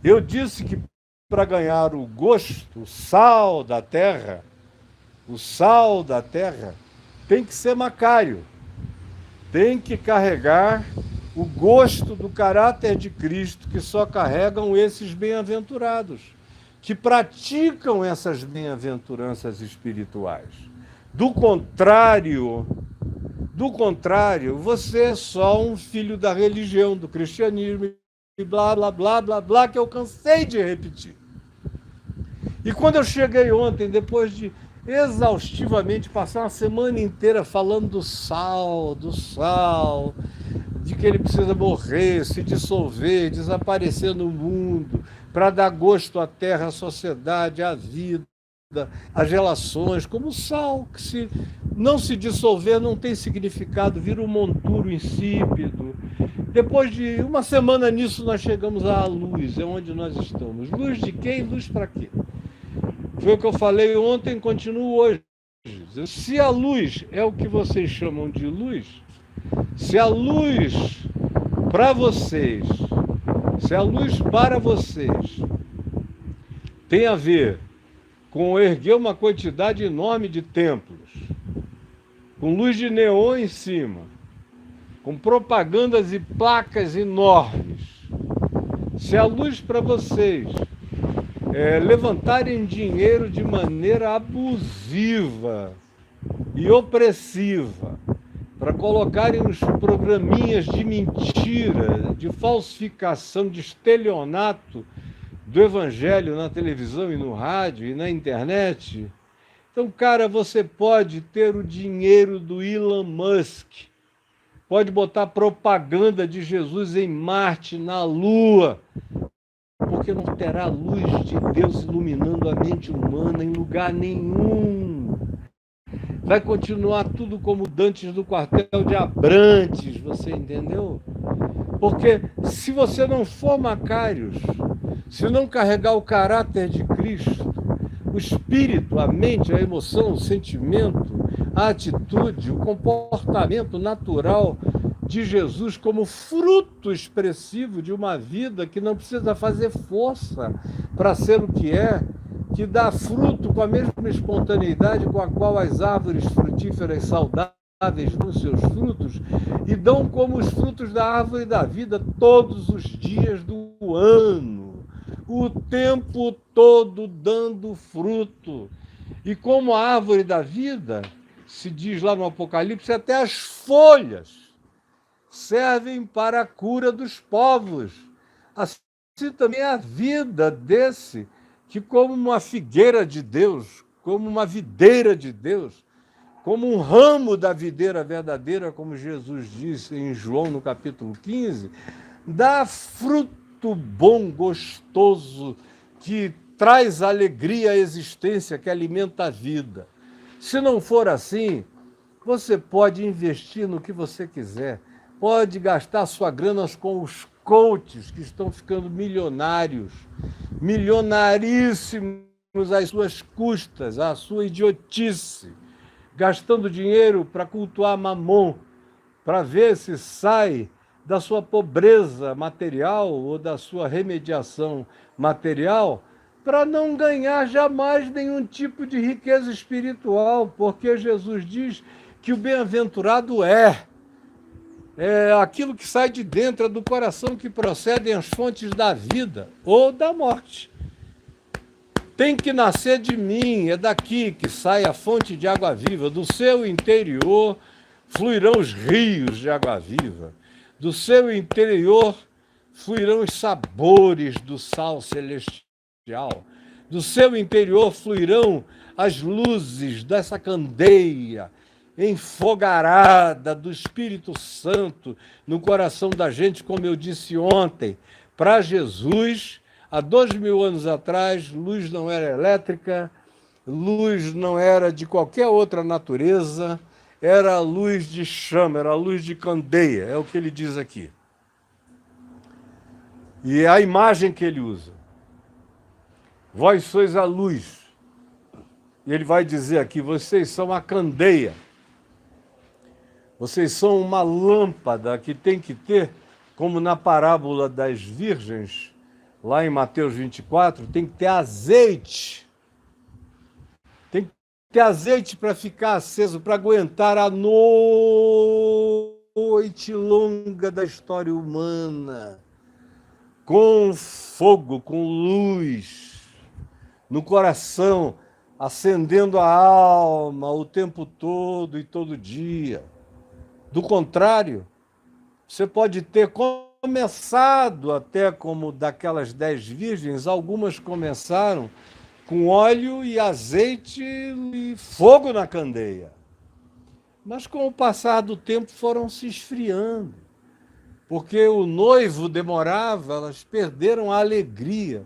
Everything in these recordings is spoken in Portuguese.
Eu disse que para ganhar o gosto, o sal da terra, tem que ser macário, tem que carregar o gosto do caráter de Cristo, que só carregam esses bem-aventurados, que praticam essas bem-aventuranças espirituais. Do contrário, do contrário, você é só um filho da religião, do cristianismo, e blá, blá, blá, blá, blá, que eu cansei de repetir. E quando eu cheguei ontem, depois de exaustivamente passar uma semana inteira falando do sal, de que ele precisa morrer, se dissolver, desaparecer no mundo, para dar gosto à terra, à sociedade, à vida, às relações, como o sal, que se não se dissolver não tem significado, vira um monturo insípido. Depois de uma semana nisso, nós chegamos à luz, é onde nós estamos. Luz de quem? Luz para quê? Foi o que eu falei ontem, continuo hoje. Se a luz é o que vocês chamam de luz, se a luz para vocês, se a luz para vocês tem a ver com erguer uma quantidade enorme de templos, com luz de neon em cima, com propagandas e placas enormes, se a luz para vocês levantarem dinheiro de maneira abusiva e opressiva, para colocarem os programinhas de mentira, de falsificação, de estelionato do evangelho na televisão e no rádio e na internet. Então, cara, você pode ter o dinheiro do Elon Musk, pode botar propaganda de Jesus em Marte, na Lua, porque não terá a luz de Deus iluminando a mente humana em lugar nenhum. Vai continuar tudo como dantes do quartel de Abrantes, você entendeu? Porque se você não for Macários, se não carregar o caráter de Cristo, o espírito, a mente, a emoção, o sentimento, a atitude, o comportamento natural de Jesus como fruto expressivo de uma vida que não precisa fazer força para ser o que dá fruto com a mesma espontaneidade com a qual as árvores frutíferas saudáveis dão seus frutos e dão como os frutos da árvore da vida todos os dias do ano, o tempo todo dando fruto. E como a árvore da vida, se diz lá no Apocalipse, até as folhas servem para a cura dos povos. Assim também a vida desse, que como uma figueira de Deus, como uma videira de Deus, como um ramo da videira verdadeira, como Jesus disse em João no capítulo 15, dá fruto bom, gostoso, que traz alegria à existência, que alimenta a vida. Se não for assim, você pode investir no que você quiser, pode gastar sua grana com os coaches que estão ficando milionários, milionaríssimos às suas custas, à sua idiotice, gastando dinheiro para cultuar Mamon, para ver se sai da sua pobreza material ou da sua remediação material, para não ganhar jamais nenhum tipo de riqueza espiritual, porque Jesus diz que o bem-aventurado é aquilo que sai de dentro, é do coração que procedem as fontes da vida ou da morte. Tem que nascer de mim, é daqui que sai a fonte de água viva, do seu interior fluirão os rios de água viva, do seu interior fluirão os sabores do sal celestial, do seu interior fluirão as luzes dessa candeia enfogarada do Espírito Santo no coração da gente, como eu disse ontem. Para Jesus, há 2000 anos atrás, luz não era elétrica, luz não era de qualquer outra natureza, era a luz de chama, era a luz de candeia, é o que ele diz aqui. E é a imagem que ele usa. Vós sois a luz. E ele vai dizer aqui, vocês são a candeia. Vocês são uma lâmpada que tem que ter, como na parábola das virgens, lá em Mateus 24, tem que ter azeite. Tem que ter azeite para ficar aceso, para aguentar a noite longa da história humana. Com fogo, com luz no coração, acendendo a alma o tempo todo e todo dia. Do contrário, você pode ter começado até como daquelas 10 virgens, algumas começaram com óleo e azeite e fogo na candeia. Mas com o passar do tempo foram se esfriando, porque o noivo demorava, elas perderam a alegria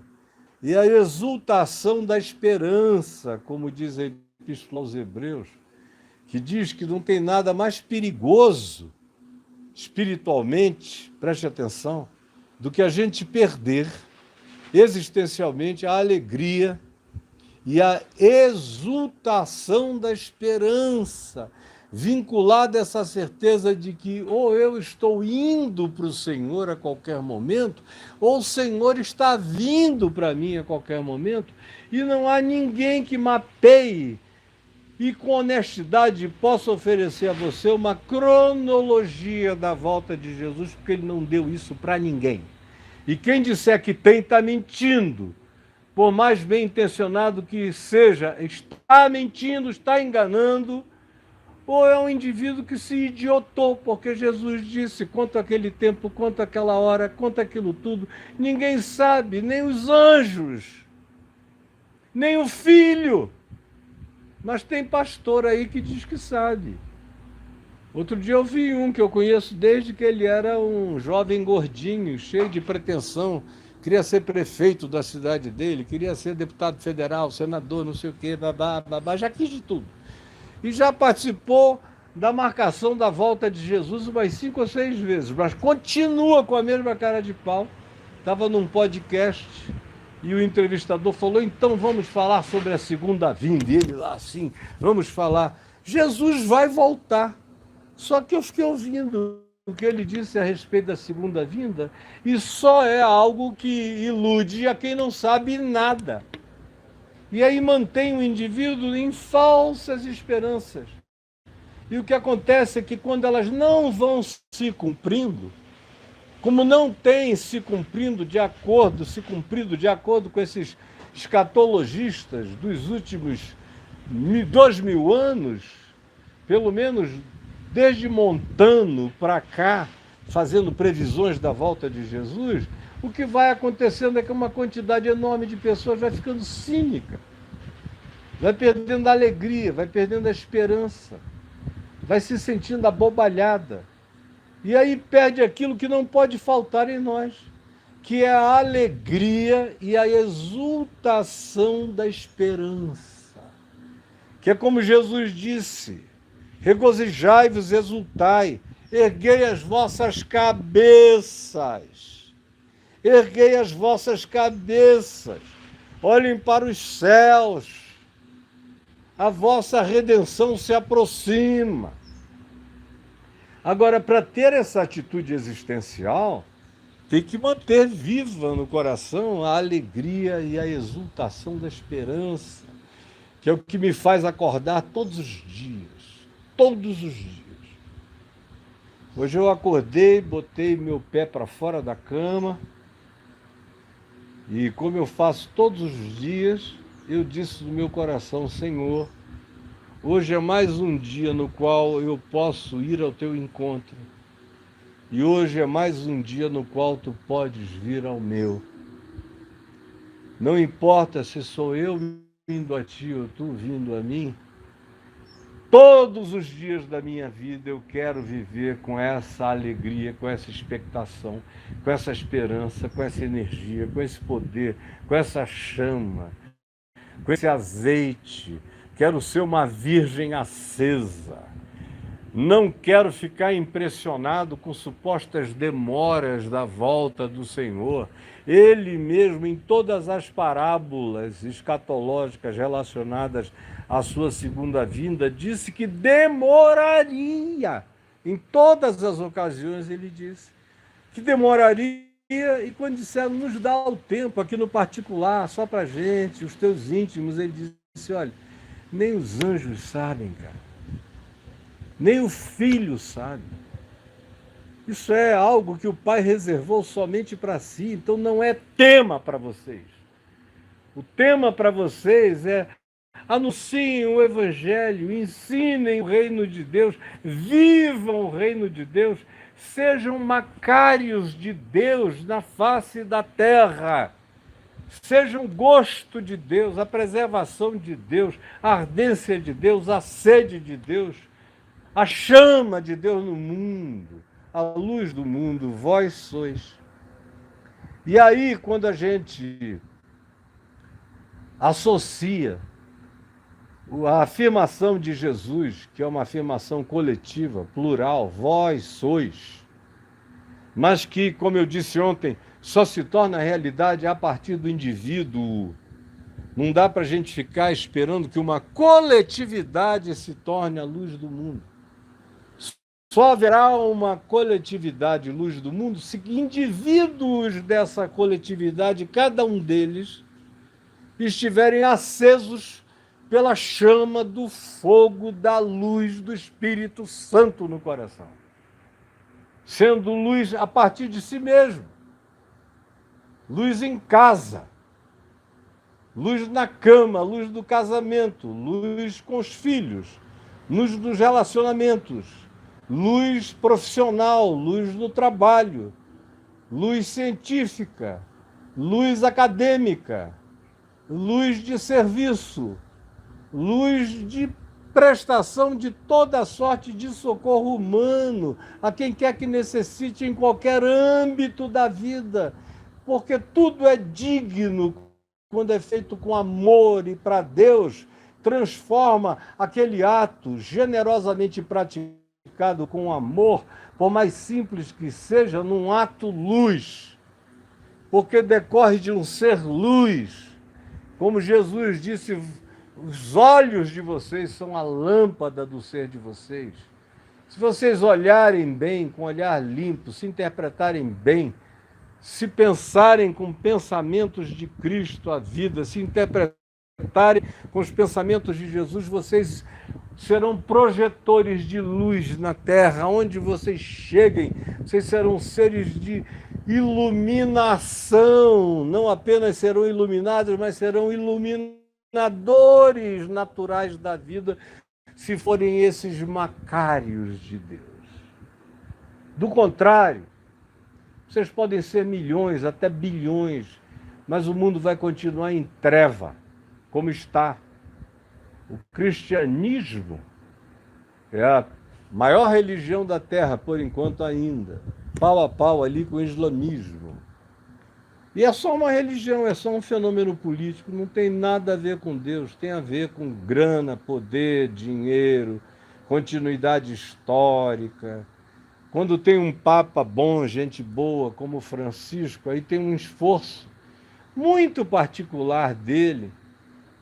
e a exultação da esperança, como diz a Epístola aos Hebreus, que diz que não tem nada mais perigoso espiritualmente, preste atenção, do que a gente perder existencialmente a alegria e a exultação da esperança, vinculada a essa certeza de que ou eu estou indo para o Senhor a qualquer momento, ou o Senhor está vindo para mim a qualquer momento, e não há ninguém que mapeie e com honestidade possa oferecer a você uma cronologia da volta de Jesus, porque ele não deu isso para ninguém. E quem disser que tem, está mentindo. Por mais bem intencionado que seja, está mentindo, está enganando, ou é um indivíduo que se idiotou, porque Jesus disse, quanto aquele tempo, quanto aquela hora, quanto aquilo tudo, ninguém sabe, nem os anjos, nem o Filho. Mas tem pastor aí que diz que sabe. Outro dia eu vi um que eu conheço desde que ele era um jovem gordinho, cheio de pretensão, queria ser prefeito da cidade dele, queria ser deputado federal, senador, não sei o quê, babá, já quis de tudo. E já participou da marcação da volta de Jesus umas 5 ou 6 vezes, mas continua com a mesma cara de pau. Estava num podcast e o entrevistador falou, então vamos falar sobre a segunda vinda. E ele lá assim, vamos falar. Jesus vai voltar. Só que eu fiquei ouvindo o que ele disse a respeito da segunda vinda e só é algo que ilude a quem não sabe nada. E aí mantém o indivíduo em falsas esperanças. E o que acontece é que quando elas não vão se cumprindo, como não tem se cumprido de acordo com esses escatologistas dos últimos 2000 anos, pelo menos desde Montano para cá, fazendo previsões da volta de Jesus, o que vai acontecendo é que uma quantidade enorme de pessoas vai ficando cínica, vai perdendo a alegria, vai perdendo a esperança, vai se sentindo abobalhada. E aí perde aquilo que não pode faltar em nós, que é a alegria e a exultação da esperança. Que é como Jesus disse, regozijai-vos, exultai, erguei as vossas cabeças, erguei as vossas cabeças, olhem para os céus, a vossa redenção se aproxima. Agora, para ter essa atitude existencial, tem que manter viva no coração a alegria e a exultação da esperança, que é o que me faz acordar todos os dias. Todos os dias. Hoje eu acordei, botei meu pé para fora da cama e, como eu faço todos os dias, eu disse no meu coração, Senhor, hoje é mais um dia no qual eu posso ir ao teu encontro. E hoje é mais um dia no qual tu podes vir ao meu. Não importa se sou eu vindo a ti ou tu vindo a mim, todos os dias da minha vida eu quero viver com essa alegria, com essa expectação, com essa esperança, com essa energia, com esse poder, com essa chama, com esse azeite. Quero ser uma virgem acesa. Não quero ficar impressionado com supostas demoras da volta do Senhor. Ele mesmo, em todas as parábolas escatológicas relacionadas à sua segunda vinda, disse que demoraria. Em todas as ocasiões ele disse que demoraria e quando disseram, nos dá o tempo aqui no particular, só para gente, os teus íntimos, ele disse, olha, nem os anjos sabem, cara. Nem o filho sabe. Isso é algo que o Pai reservou somente para si, então não é tema para vocês. O tema para vocês é: anunciem o Evangelho, ensinem o reino de Deus, vivam o reino de Deus, sejam macários de Deus na face da terra. Sejam o gosto de Deus, a preservação de Deus, a ardência de Deus, a sede de Deus, a chama de Deus no mundo, a luz do mundo, vós sois. E aí, quando a gente associa a afirmação de Jesus, que é uma afirmação coletiva, plural, vós sois, mas que, como eu disse ontem, só se torna realidade a partir do indivíduo. Não dá para a gente ficar esperando que uma coletividade se torne a luz do mundo. Só haverá uma coletividade luz do mundo se indivíduos dessa coletividade, cada um deles, estiverem acesos pela chama do fogo da luz do Espírito Santo no coração. Sendo luz a partir de si mesmo. Luz em casa. Luz na cama, luz do casamento, luz com os filhos, luz dos relacionamentos, luz profissional, luz no trabalho, luz científica, luz acadêmica, luz de serviço, luz de prestação de toda sorte de socorro humano a quem quer que necessite em qualquer âmbito da vida, porque tudo é digno quando é feito com amor e para Deus, transforma aquele ato generosamente praticado com amor, por mais simples que seja, num ato luz, porque decorre de um ser luz. Como Jesus disse, os olhos de vocês são a lâmpada do ser de vocês. Se vocês olharem bem, com olhar limpo, se interpretarem bem, se pensarem com pensamentos de Cristo a vida, se interpretarem com os pensamentos de Jesus, vocês serão projetores de luz na terra, onde vocês cheguem, vocês serão seres de iluminação, não apenas serão iluminados, mas serão iluminadores naturais da vida, se forem esses macários de Deus. Do contrário, vocês podem ser milhões, até bilhões, mas o mundo vai continuar em treva, como está. O cristianismo é a maior religião da Terra, por enquanto ainda, pau a pau ali com o islamismo. E é só uma religião, é só um fenômeno político, não tem nada a ver com Deus, tem a ver com grana, poder, dinheiro, continuidade histórica. Quando tem um papa bom, gente boa, como Francisco, aí tem um esforço muito particular dele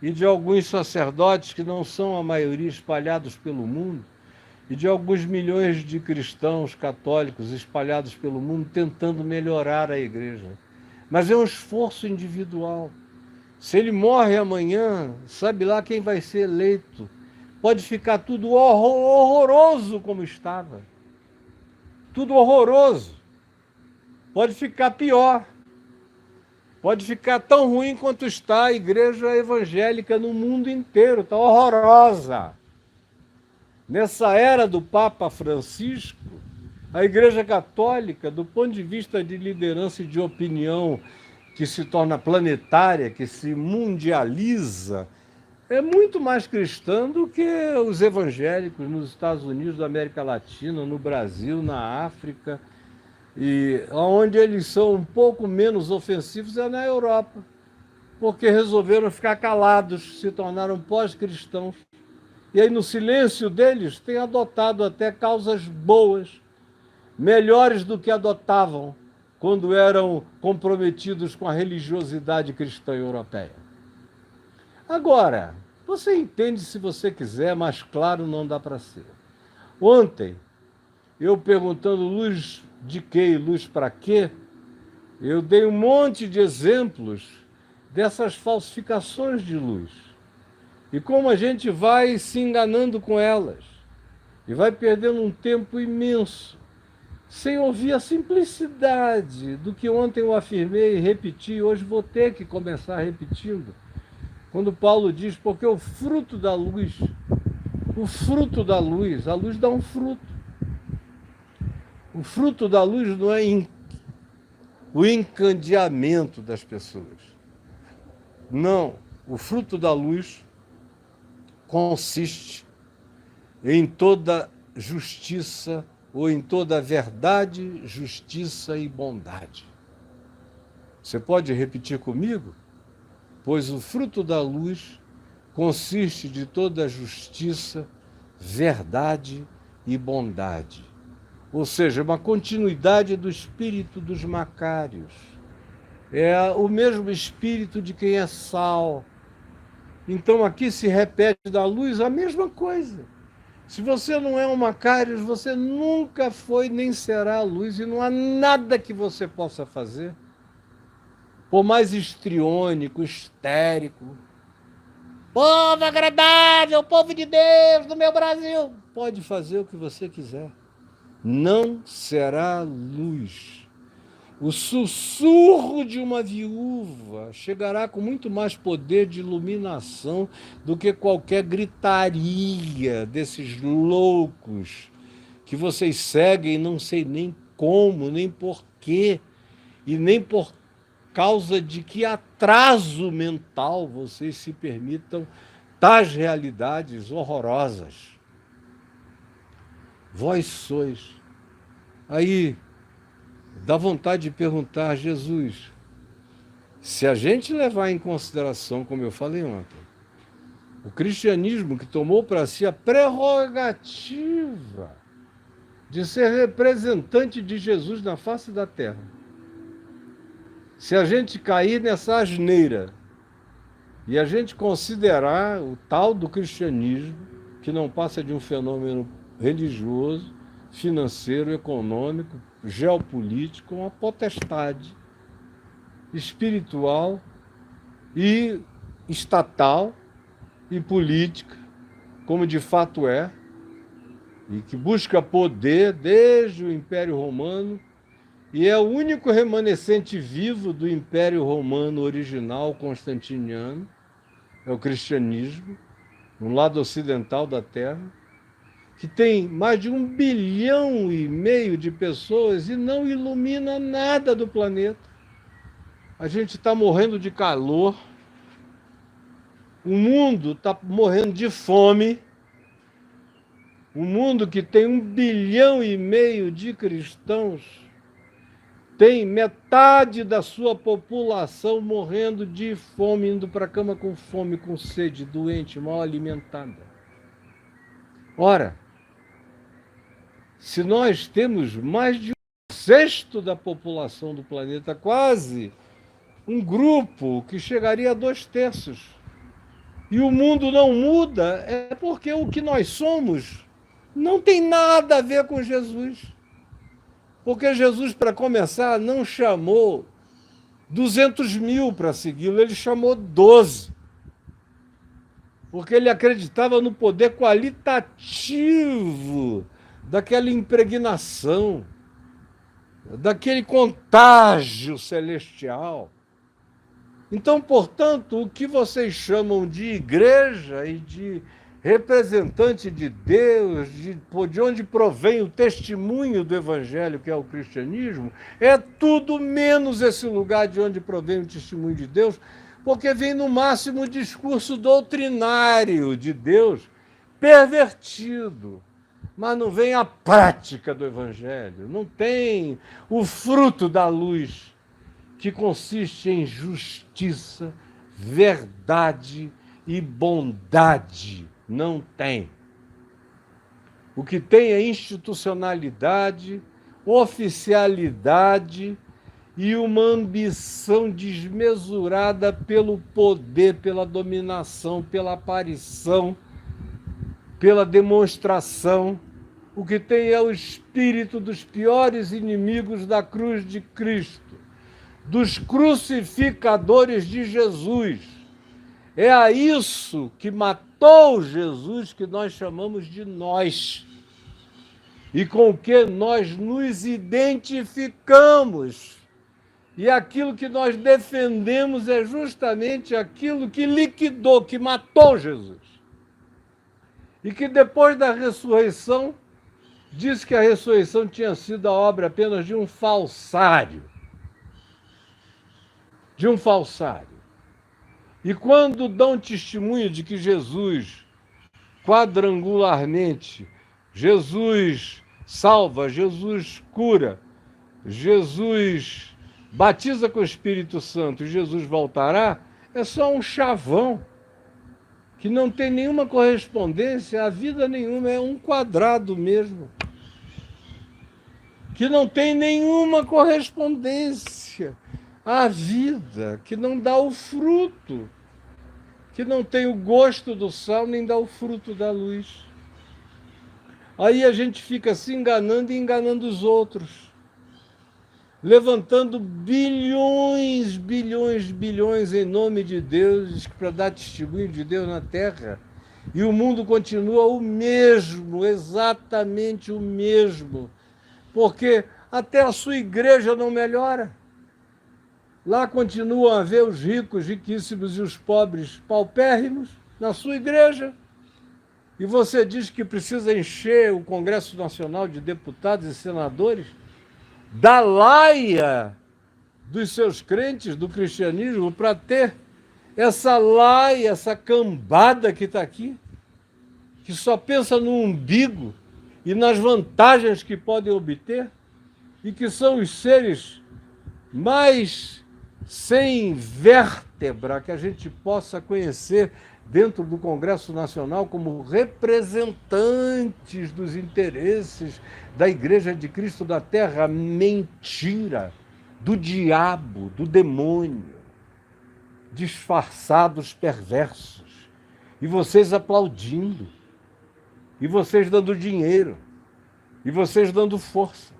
e de alguns sacerdotes que não são a maioria espalhados pelo mundo, e de alguns milhões de cristãos católicos espalhados pelo mundo tentando melhorar a igreja. Mas é um esforço individual. Se ele morre amanhã, sabe lá quem vai ser eleito. Pode ficar tudo horroroso como estava. Tudo horroroso. Pode ficar pior. Pode ficar tão ruim quanto está a igreja evangélica no mundo inteiro. Está horrorosa. Nessa era do Papa Francisco, a Igreja Católica, do ponto de vista de liderança e de opinião que se torna planetária, que se mundializa, é muito mais cristã do que os evangélicos nos Estados Unidos, da América Latina, no Brasil, na África, e onde eles são um pouco menos ofensivos é na Europa, porque resolveram ficar calados, se tornaram pós-cristãos. E aí, no silêncio deles, têm adotado até causas boas, melhores do que adotavam quando eram comprometidos com a religiosidade cristã europeia. Agora, você entende se você quiser, mas claro, não dá para ser. Ontem, eu perguntando luz de quê e luz para quê, Eu dei um monte de exemplos dessas falsificações de luz. E como a gente vai se enganando com elas. E vai perdendo um tempo imenso, sem ouvir a simplicidade do que ontem eu afirmei e repeti, hoje vou ter que começar repetindo. Quando Paulo diz, porque o fruto da luz, a luz dá um fruto. O fruto da luz não é o encandeamento das pessoas. Não, o fruto da luz consiste em toda justiça, ou em toda verdade, justiça e bondade. Você pode repetir comigo? Pois o fruto da luz consiste de toda justiça, verdade e bondade. Ou seja, uma continuidade do espírito dos macários. É o mesmo espírito de quem é sal. Então aqui se repete da luz a mesma coisa. Se você não é um Macários, você nunca foi nem será a luz, e não há nada que você possa fazer, por mais histriônico, histérico, povo agradável, povo de Deus do meu Brasil, pode fazer o que você quiser, não será luz. O sussurro de uma viúva chegará com muito mais poder de iluminação do que qualquer gritaria desses loucos que vocês seguem, não sei nem como, nem porquê, e nem por causa de que atraso mental vocês se permitam tais realidades horrorosas. Vós sois. Aí dá vontade de perguntar a Jesus, se a gente levar em consideração, como eu falei ontem, o cristianismo que tomou para si a prerrogativa de ser representante de Jesus na face da terra, se a gente cair nessa asneira e a gente considerar o tal do cristianismo, que não passa de um fenômeno religioso, financeiro, econômico, geopolítico, uma potestade espiritual e estatal e política, como de fato é, e que busca poder desde o Império Romano, e é o único remanescente vivo do Império Romano original constantiniano, é o cristianismo, no lado ocidental da Terra, que tem mais de 1,5 bilhão de pessoas e não ilumina nada do planeta. A gente está morrendo de calor, o mundo está morrendo de fome, o mundo que tem 1,5 bilhão de cristãos tem metade da sua população morrendo de fome, indo para a cama com fome, com sede, doente, mal alimentada. Ora, se nós temos mais de 1/6 da população do planeta, quase um grupo que chegaria a 2/3, e o mundo não muda, é porque o que nós somos não tem nada a ver com Jesus. Porque Jesus, para começar, não chamou 200 mil para segui-lo, ele chamou 12. Porque ele acreditava no poder qualitativo daquela impregnação, daquele contágio celestial. Então, portanto, o que vocês chamam de igreja e de representante de Deus, de onde provém o testemunho do Evangelho, que é o cristianismo, é tudo menos esse lugar de onde provém o testemunho de Deus, porque vem no máximo o discurso doutrinário de Deus, pervertido, mas não vem a prática do Evangelho, não tem o fruto da luz, que consiste em justiça, verdade e bondade. Não tem. O que tem é institucionalidade, oficialidade e uma ambição desmesurada pelo poder, pela dominação, pela aparição, pela demonstração. O que tem é o espírito dos piores inimigos da cruz de Cristo. dos crucificadores de Jesus. É a isso que matou Jesus que nós chamamos de nós, e com o que nós nos identificamos. E aquilo que nós defendemos é justamente aquilo que liquidou, que matou Jesus. E que depois da ressurreição, disse que a ressurreição tinha sido a obra apenas de um falsário. De um falsário. E quando dão testemunho de que Jesus, quadrangularmente, Jesus salva, Jesus cura, Jesus batiza com o Espírito Santo e Jesus voltará, é só um chavão que não tem nenhuma correspondência a vida nenhuma, é um quadrado mesmo, que não tem nenhuma correspondência à vida, que não dá o fruto, que não tem o gosto do sal, nem dá o fruto da luz. Aí a gente fica se enganando e enganando os outros, levantando bilhões, bilhões, bilhões em nome de Deus, para dar testemunho de Deus na terra. E o mundo continua o mesmo, exatamente o mesmo, porque até a sua igreja não melhora. Lá continuam a haver os ricos, riquíssimos, e os pobres, paupérrimos, na sua igreja. E você diz que precisa encher o Congresso Nacional de deputados e senadores da laia dos seus crentes, do cristianismo, para ter essa laia, essa cambada que está aqui, que só pensa no umbigo e nas vantagens que podem obter, e que são os seres mais sem vértebra que a gente possa conhecer dentro do Congresso Nacional como representantes dos interesses da Igreja de Cristo da Terra. Mentira, do diabo, do demônio, disfarçados perversos, e vocês aplaudindo, e vocês dando dinheiro, e vocês dando força,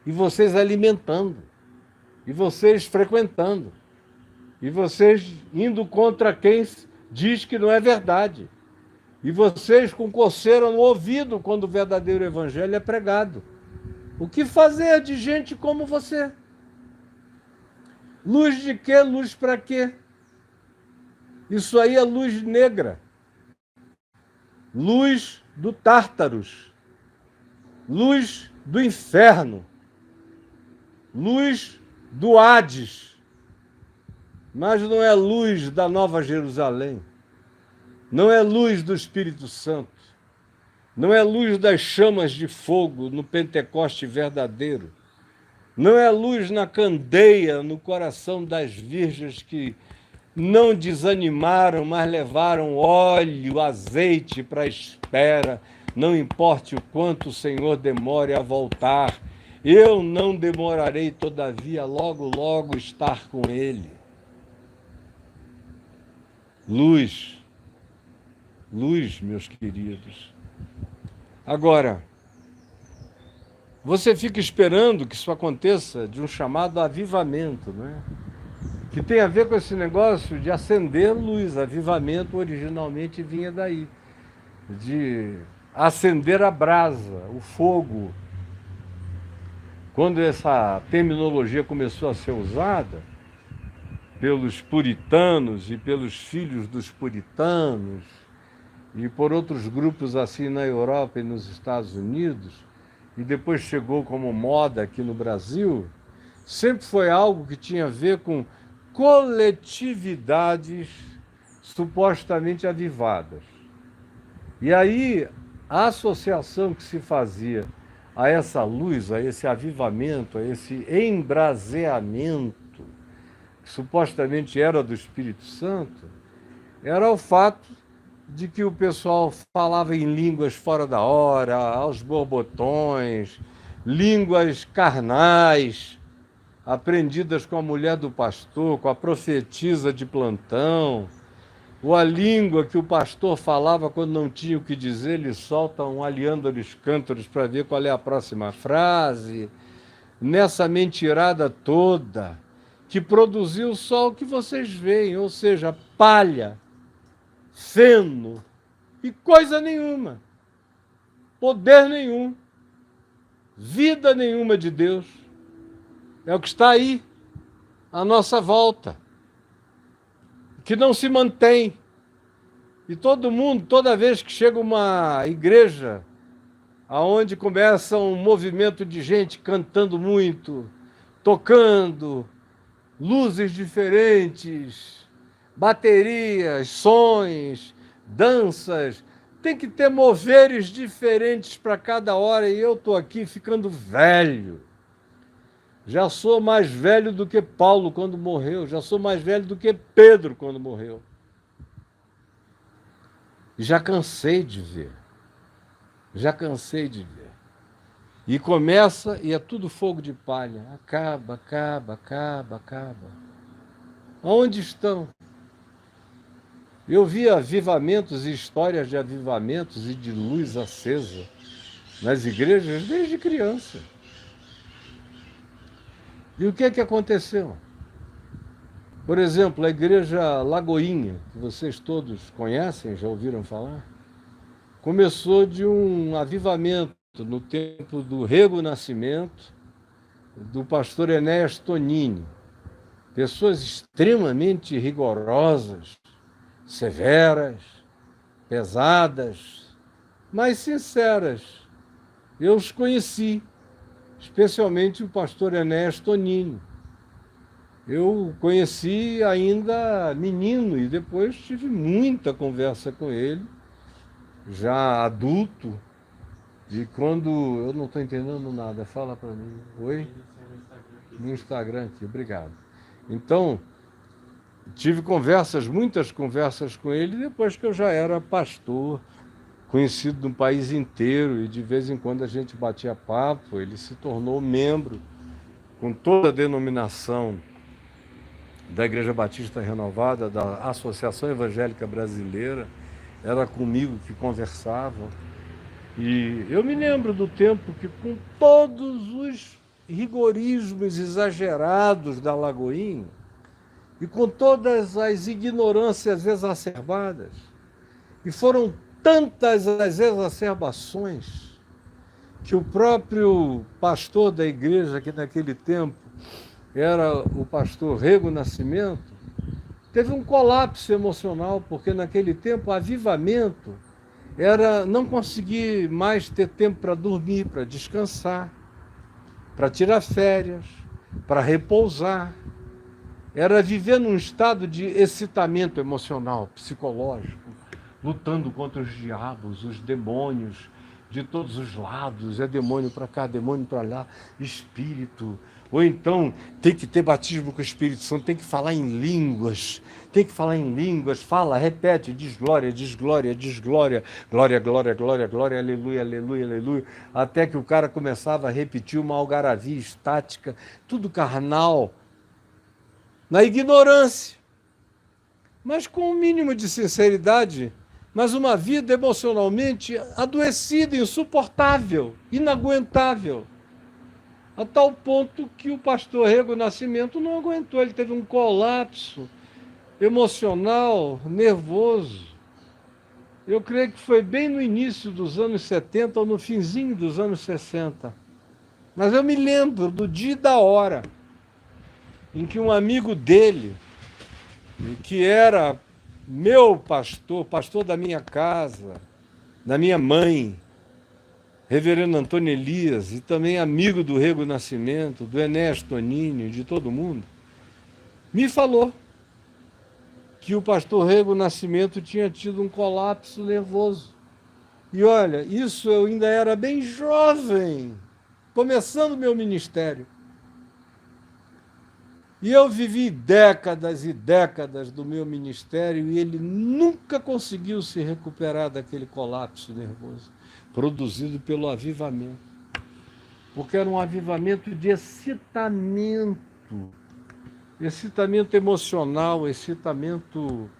e vocês alimentando, e vocês frequentando, e vocês indo contra quem diz que não é verdade, e vocês com coceira no ouvido quando o verdadeiro evangelho é pregado. O que fazer de gente como você? Luz de quê? Luz para quê? Isso aí é luz negra, luz do Tártaros, luz do inferno, luz do Hades, mas não é luz da Nova Jerusalém, não é luz do Espírito Santo, não é luz das chamas de fogo no Pentecoste verdadeiro, não é luz na candeia no coração das virgens que não desanimaram, mas levaram óleo, azeite para a espera, não importe o quanto o Senhor demore a voltar, eu não demorarei, todavia, logo, logo estar com Ele. Luz, luz, meus queridos. Agora, você fica esperando que isso aconteça de um chamado avivamento, não é? Que tem a ver com esse negócio de acender luz. Avivamento originalmente vinha daí, de acender a brasa, o fogo. Quando essa terminologia começou a ser usada pelos puritanos e pelos filhos dos puritanos e por outros grupos assim na Europa e nos Estados Unidos, e depois chegou como moda aqui no Brasil, sempre foi algo que tinha a ver com coletividades supostamente avivadas. E aí a associação que se fazia a essa luz, a esse avivamento, a esse embraseamento, que supostamente era do Espírito Santo, era o fato de que o pessoal falava em línguas fora da hora, aos borbotões, línguas carnais, aprendidas com a mulher do pastor, com a profetisa de plantão, ou a língua que o pastor falava quando não tinha o que dizer, ele solta um aliando-lhes cântaros para ver qual é a próxima frase. Nessa mentirada toda, que produziu só o que vocês veem, ou seja, palha, feno e coisa nenhuma, poder nenhum, vida nenhuma de Deus. É o que está aí, à nossa volta, que não se mantém. E todo mundo, toda vez que chega uma igreja, aonde começa um movimento de gente cantando muito, tocando, luzes diferentes, baterias, sons, danças, tem que ter moveres diferentes para cada hora, e eu estou aqui ficando velho. Já sou mais velho do que Paulo quando morreu, já sou mais velho do que Pedro quando morreu. Já cansei de ver. Já cansei de ver. E começa e é tudo fogo de palha. Acaba, acaba, acaba, acaba. Onde estão? Eu vi avivamentos e histórias de avivamentos e de luz acesa nas igrejas desde criança. E o que é que aconteceu? Por exemplo, a igreja Lagoinha, que vocês todos conhecem, já ouviram falar, começou de um avivamento no tempo do Rego Nascimento, do pastor Enéas Tonini. Pessoas extremamente rigorosas, severas, pesadas, mas sinceras. Eu os conheci, especialmente o pastor Enéas Tonini. Eu o conheci ainda menino e depois tive muita conversa com ele, já adulto, e quando... Eu não estou entendendo nada, fala para mim. Oi? No Instagram aqui, obrigado. Então, tive conversas, muitas conversas com ele, depois que eu já era pastor, conhecido no país inteiro, e de vez em quando a gente batia papo. Ele se tornou membro, com toda a denominação da Igreja Batista Renovada, da Associação Evangélica Brasileira, era comigo que conversava. E eu me lembro do tempo que, com todos os rigorismos exagerados da Lagoinha, e com todas as ignorâncias exacerbadas, e foram tantas as exacerbações, que o próprio pastor da igreja, que naquele tempo era o pastor Rego Nascimento, teve um colapso emocional, porque naquele tempo o avivamento era não conseguir mais ter tempo para dormir, para descansar, para tirar férias, para repousar. Era viver num estado de excitamento emocional, psicológico, lutando contra os diabos, os demônios de todos os lados. É demônio para cá, demônio para lá, espírito. Ou então tem que ter batismo com o Espírito Santo, tem que falar em línguas, fala, repete, diz glória, diz glória, diz glória, glória, glória, glória, glória, aleluia, aleluia, aleluia, até que o cara começava a repetir uma algaravia estática, tudo carnal, na ignorância, mas com um mínimo de sinceridade, mas uma vida emocionalmente adoecida, insuportável, inaguentável, a tal ponto que o pastor Rego Nascimento não aguentou, ele teve um colapso emocional, nervoso. Eu creio que foi bem no início dos anos 70 ou no finzinho dos anos 60. Mas eu me lembro do dia e da hora em que um amigo dele, que era meu pastor, pastor da minha casa, da minha mãe, reverendo Antônio Elias, e também amigo do Rego Nascimento, do Enéas Tonini, de todo mundo, me falou que o pastor Rego Nascimento tinha tido um colapso nervoso. E olha, isso eu ainda era bem jovem, começando meu ministério. E eu vivi décadas e décadas do meu ministério e ele nunca conseguiu se recuperar daquele colapso nervoso produzido pelo avivamento. Porque era um avivamento de excitamento emocional, excitamento,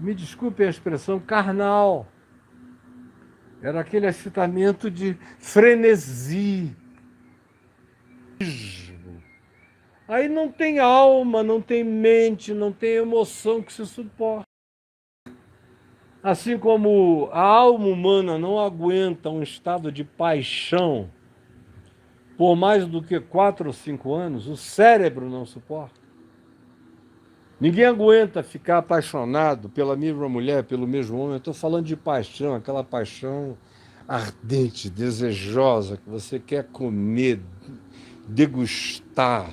me desculpe a expressão, carnal. Era aquele excitamento de frenesi. Aí não tem alma, não tem mente, não tem emoção que se suporte. Assim como a alma humana não aguenta um estado de paixão por mais do que 4 ou 5 anos, o cérebro não suporta. Ninguém aguenta ficar apaixonado pela mesma mulher, pelo mesmo homem. Eu estou falando de paixão, aquela paixão ardente, desejosa, que você quer comer, degustar,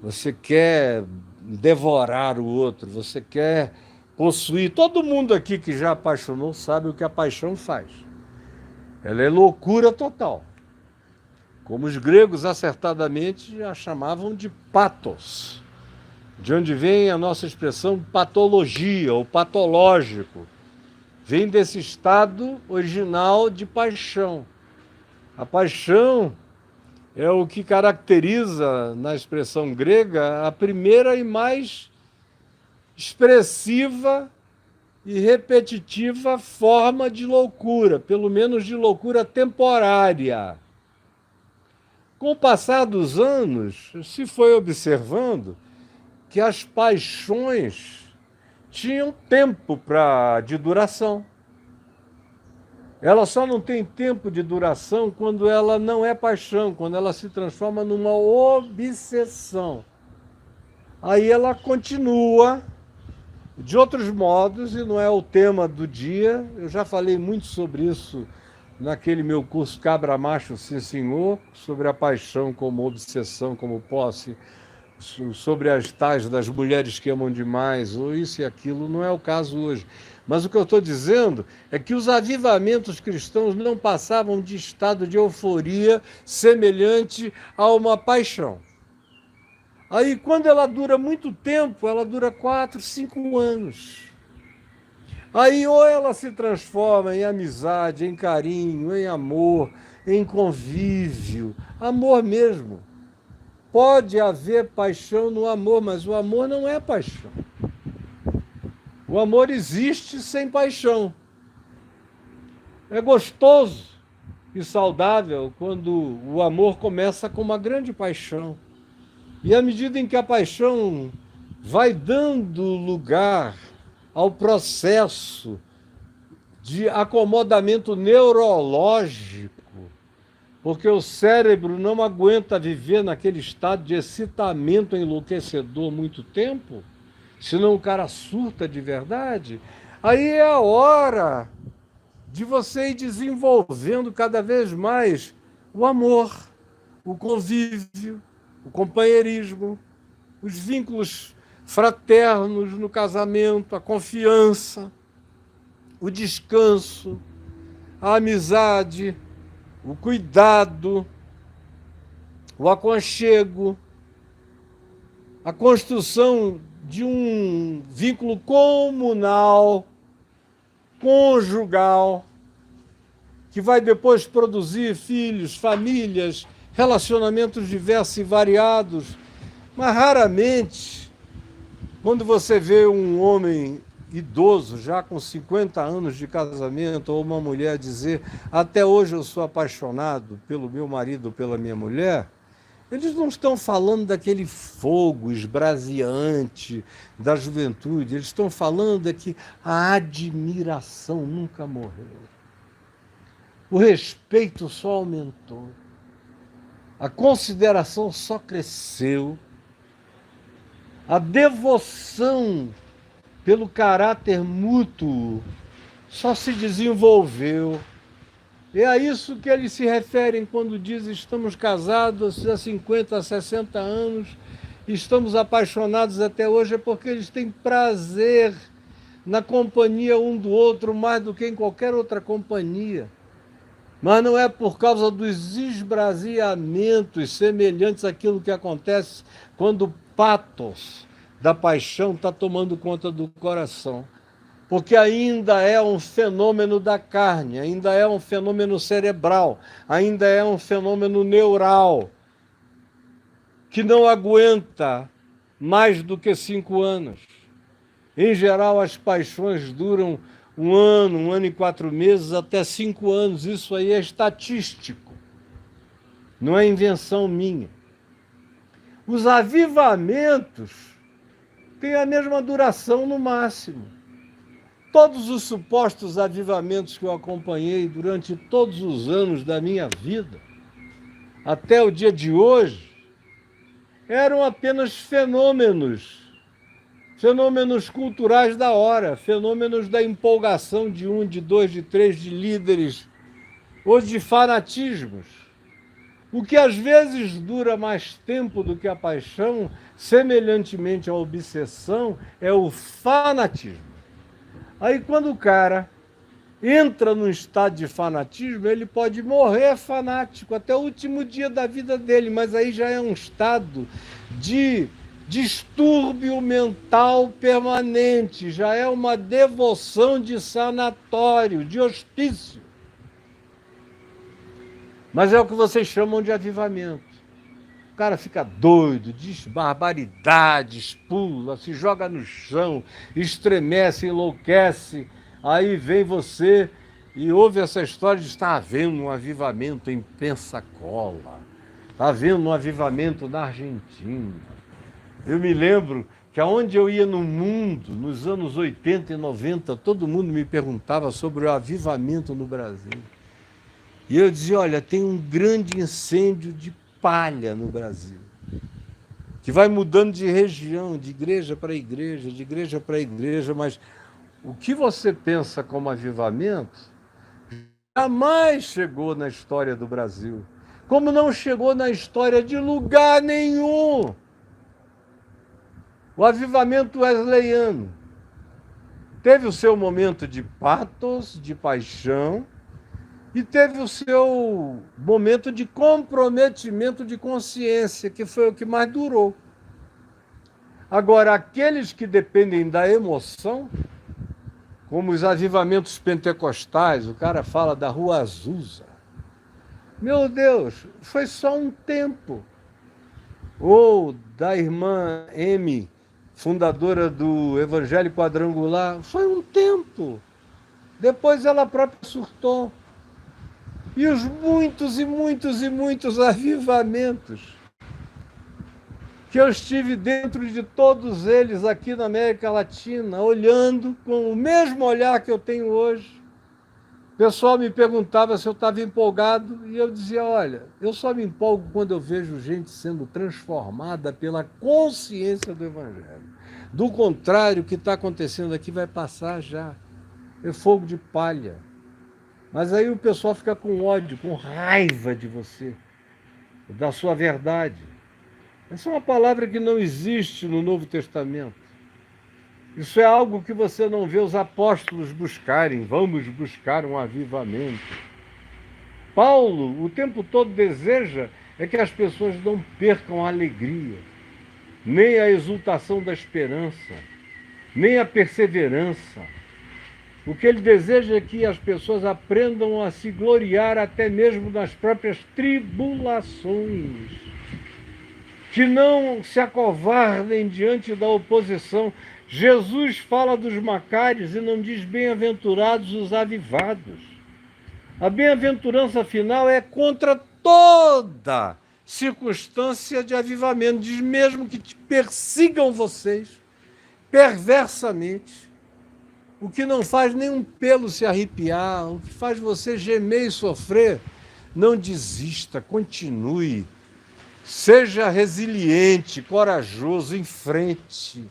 você quer devorar o outro, você quer possuir. Todo mundo aqui que já apaixonou sabe o que a paixão faz. Ela é loucura total. Como os gregos acertadamente a chamavam de patos, de onde vem a nossa expressão patologia ou patológico. Vem desse estado original de paixão. A paixão é o que caracteriza, na expressão grega, a primeira e mais expressiva e repetitiva forma de loucura, pelo menos de loucura temporária. Com o passar dos anos, se foi observando que as paixões tinham tempo de duração. Ela só não tem tempo de duração quando ela não é paixão, quando ela se transforma numa obsessão. Aí ela continua de outros modos, e não é o tema do dia. Eu já falei muito sobre isso naquele meu curso Cabra Macho, Sim Senhor, sobre a paixão como obsessão, como posse, sobre as tais das mulheres que amam demais, ou isso e aquilo, não é o caso hoje. Mas o que eu estou dizendo é que os avivamentos cristãos não passavam de estado de euforia semelhante a uma paixão. Aí, quando ela dura muito tempo, ela dura 4, 5 anos. Aí ou ela se transforma em amizade, em carinho, em amor, em convívio, amor mesmo. Pode haver paixão no amor, mas o amor não é paixão. O amor existe sem paixão. É gostoso e saudável quando o amor começa com uma grande paixão. E à medida em que a paixão vai dando lugar ao processo de acomodamento neurológico, porque o cérebro não aguenta viver naquele estado de excitamento enlouquecedor muito tempo, senão o cara surta de verdade. Aí é a hora de você ir desenvolvendo cada vez mais o amor, o convívio, o companheirismo, os vínculos fraternos no casamento, a confiança, o descanso, a amizade, o cuidado, o aconchego, a construção de um vínculo comunal, conjugal, que vai depois produzir filhos, famílias, relacionamentos diversos e variados. Mas raramente, quando você vê um homem idoso, já com 50 anos de casamento, ou uma mulher dizer: até hoje eu sou apaixonado pelo meu marido ou pela minha mulher, eles não estão falando daquele fogo esbraseante da juventude, eles estão falando é que a admiração nunca morreu. O respeito só aumentou. A consideração só cresceu. A devoção pelo caráter mútuo só se desenvolveu. É a isso que eles se referem quando dizem: estamos casados há 50, 60 anos, estamos apaixonados até hoje, é porque eles têm prazer na companhia um do outro mais do que em qualquer outra companhia. Mas não é por causa dos esbraseamentos semelhantes àquilo que acontece quando o patos da paixão está tomando conta do coração. Porque ainda é um fenômeno da carne, ainda é um fenômeno cerebral, ainda é um fenômeno neural, que não aguenta mais do que 5 anos. Em geral, as paixões duram 1 ano, 1 ano e 4 meses, até 5 anos. Isso aí é estatístico, não é invenção minha. Os avivamentos têm a mesma duração no máximo. Todos os supostos avivamentos que eu acompanhei durante todos os anos da minha vida, até o dia de hoje, eram apenas fenômenos culturais da hora, fenômenos da empolgação de um, de dois, de três, de líderes, ou de fanatismos. O que às vezes dura mais tempo do que a paixão, semelhantemente à obsessão, é o fanatismo. Aí quando o cara entra num estado de fanatismo, ele pode morrer fanático até o último dia da vida dele, mas aí já é um estado de distúrbio mental permanente, já é uma devoção de sanatório, de hospício. Mas é o que vocês chamam de avivamento. O cara fica doido, diz barbaridades, pula, se joga no chão, estremece, enlouquece. Aí vem você e ouve essa história de estar havendo um avivamento em Pensacola, está havendo um avivamento na Argentina. Eu me lembro que aonde eu ia no mundo, nos anos 80 e 90, todo mundo me perguntava sobre o avivamento no Brasil. E eu dizia, olha, tem um grande incêndio de palha no Brasil, que vai mudando de região, de igreja para igreja, de igreja para igreja, mas o que você pensa como avivamento jamais chegou na história do Brasil, como não chegou na história de lugar nenhum. O avivamento wesleyano teve o seu momento de patos, de paixão, e teve o seu momento de comprometimento de consciência, que foi o que mais durou. Agora, aqueles que dependem da emoção, como os avivamentos pentecostais, o cara fala da Rua Azusa. Meu Deus, foi só um tempo. Ou da irmã M, fundadora do Evangelho Quadrangular, foi um tempo. Depois ela própria surtou. E os muitos e muitos e muitos avivamentos que eu estive dentro de todos eles aqui na América Latina, olhando com o mesmo olhar que eu tenho hoje. O pessoal me perguntava se eu estava empolgado e eu dizia, olha, eu só me empolgo quando eu vejo gente sendo transformada pela consciência do Evangelho. Do contrário, o que está acontecendo aqui vai passar já. É fogo de palha. Mas aí o pessoal fica com ódio, com raiva de você, da sua verdade. Essa é uma palavra que não existe no Novo Testamento. Isso é algo que você não vê os apóstolos buscarem. Vamos buscar um avivamento. Paulo, o tempo todo, deseja é que as pessoas não percam a alegria, nem a exultação da esperança, nem a perseverança. O que ele deseja é que as pessoas aprendam a se gloriar até mesmo nas próprias tribulações, que não se acovardem diante da oposição. Jesus fala dos macários e não diz bem-aventurados os avivados. A bem-aventurança final é contra toda circunstância de avivamento. Diz mesmo que te persigam vocês perversamente, o que não faz nenhum pelo se arrepiar, o que faz você gemer e sofrer, não desista, continue. Seja resiliente, corajoso, em frente.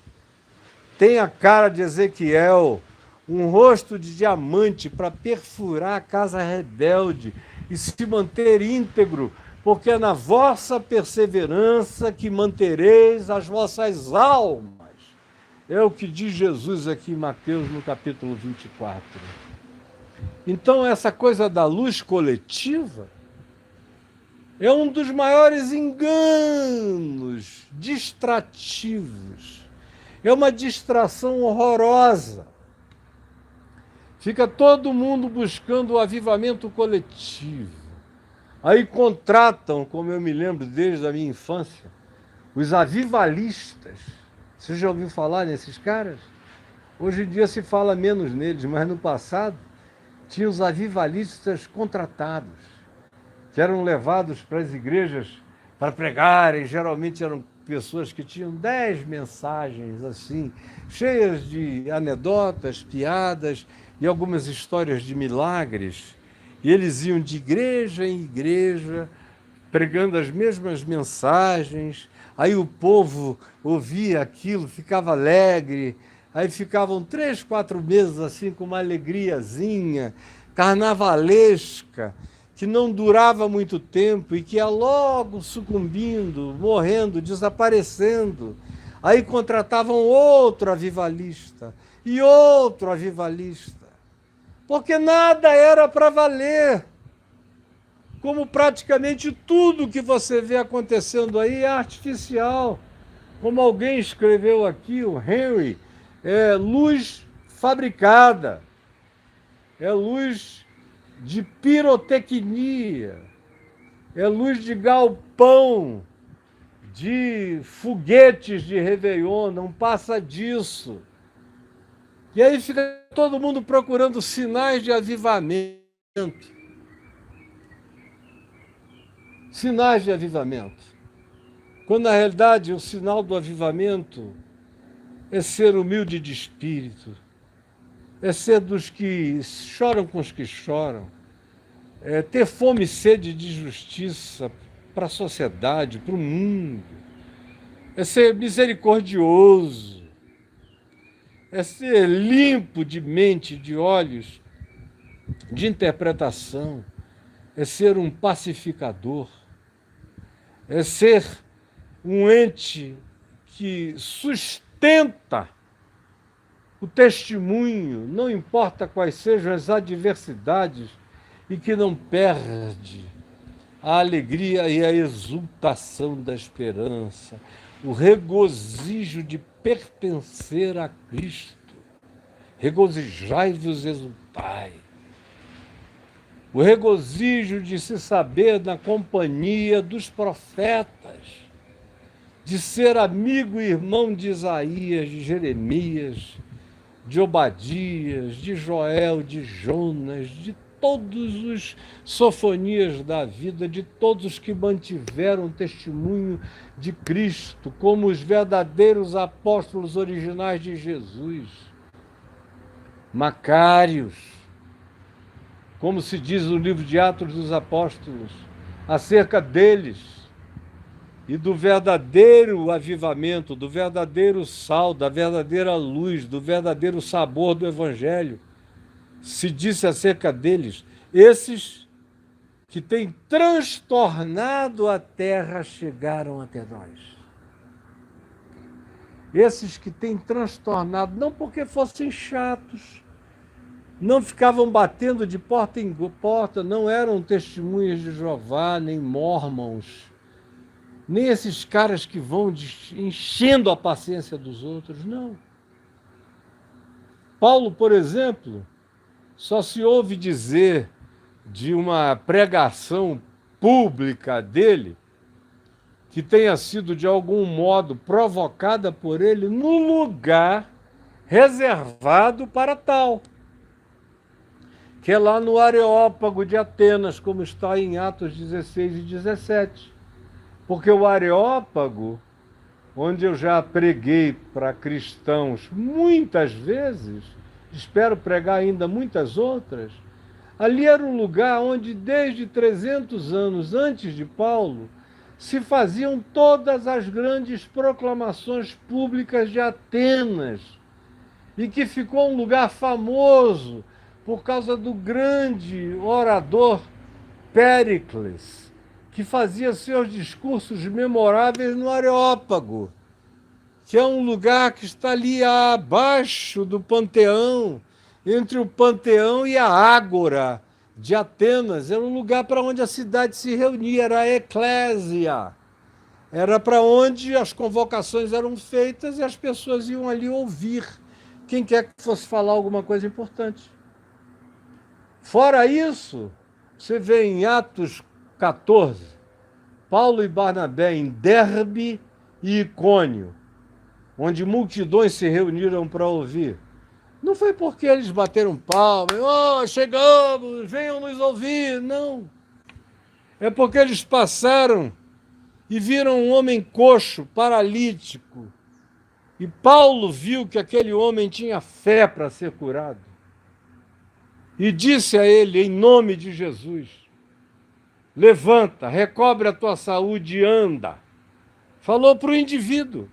Tenha a cara de Ezequiel, um rosto de diamante para perfurar a casa rebelde e se manter íntegro, porque é na vossa perseverança que mantereis as vossas almas. É o que diz Jesus aqui em Mateus, no capítulo 24. Então, essa coisa da luz coletiva é um dos maiores enganos distrativos. É uma distração horrorosa. Fica todo mundo buscando o avivamento coletivo. Aí contratam, como eu me lembro desde a minha infância, os avivalistas. Você já ouviu falar nesses caras? Hoje em dia se fala menos neles, mas no passado tinha os avivalistas contratados, que eram levados para as igrejas para pregarem, geralmente eram pessoas que tinham 10 mensagens assim, cheias de anedotas, piadas e algumas histórias de milagres. E eles iam de igreja em igreja, pregando as mesmas mensagens. Aí o povo ouvia aquilo, ficava alegre. Aí ficavam 3, 4 meses assim com uma alegriazinha carnavalesca, que não durava muito tempo e que ia logo sucumbindo, morrendo, desaparecendo. Aí contratavam outro avivalista e outro avivalista, porque nada era para valer. Como praticamente tudo que você vê acontecendo aí é artificial. Como alguém escreveu aqui, o Henry, é luz fabricada, é luz de pirotecnia, é luz de galpão, de foguetes de Réveillon, não passa disso. E aí fica todo mundo procurando sinais de avivamento. Sinais de avivamento. Quando na realidade o sinal do avivamento é ser humilde de espírito, é ser dos que choram com os que choram, é ter fome e sede de justiça para a sociedade, para o mundo, é ser misericordioso, é ser limpo de mente, de olhos, de interpretação, é ser um pacificador, é ser um ente que sustenta o testemunho, não importa quais sejam as adversidades, e que não perde a alegria e a exultação da esperança, o regozijo de pertencer a Cristo. Regozijai-vos, exultai. O regozijo de se saber na companhia dos profetas, de ser amigo e irmão de Isaías, de Jeremias, de Obadias, de Joel, de Jonas, de todos os sofonias da vida, de todos os que mantiveram testemunho de Cristo, como os verdadeiros apóstolos originais de Jesus. Macários, como se diz no livro de Atos dos Apóstolos, acerca deles e do verdadeiro avivamento, do verdadeiro sal, da verdadeira luz, do verdadeiro sabor do Evangelho. Se disse acerca deles, esses que têm transtornado a terra chegaram até nós. Esses que têm transtornado, não porque fossem chatos, não ficavam batendo de porta em porta, não eram testemunhas de Jeová, nem mormons, nem esses caras que vão enchendo a paciência dos outros, não. Paulo, por exemplo, só se ouve dizer de uma pregação pública dele que tenha sido de algum modo provocada por ele no lugar reservado para tal, que é lá no Areópago de Atenas, como está em Atos 16 e 17. Porque o Areópago, onde eu já preguei para cristãos muitas vezes, espero pregar ainda muitas outras, ali era um lugar onde desde 300 anos antes de Paulo se faziam todas as grandes proclamações públicas de Atenas e que ficou um lugar famoso por causa do grande orador Péricles, que fazia seus discursos memoráveis no Areópago, que é um lugar que está ali abaixo do Panteão, entre o Panteão e a Ágora de Atenas. Era um lugar para onde a cidade se reunia, era a eclésia. Era para onde as convocações eram feitas e as pessoas iam ali ouvir quem quer que fosse falar alguma coisa importante. Fora isso, você vê em Atos 14, Paulo e Barnabé em Derbe e Icônio, onde multidões se reuniram para ouvir. Não foi porque eles bateram palma, chegamos, venham nos ouvir, não. É porque eles passaram e viram um homem coxo, paralítico. E Paulo viu que aquele homem tinha fé para ser curado. E disse a ele, em nome de Jesus, levanta, recobre a tua saúde e anda. Falou para o indivíduo,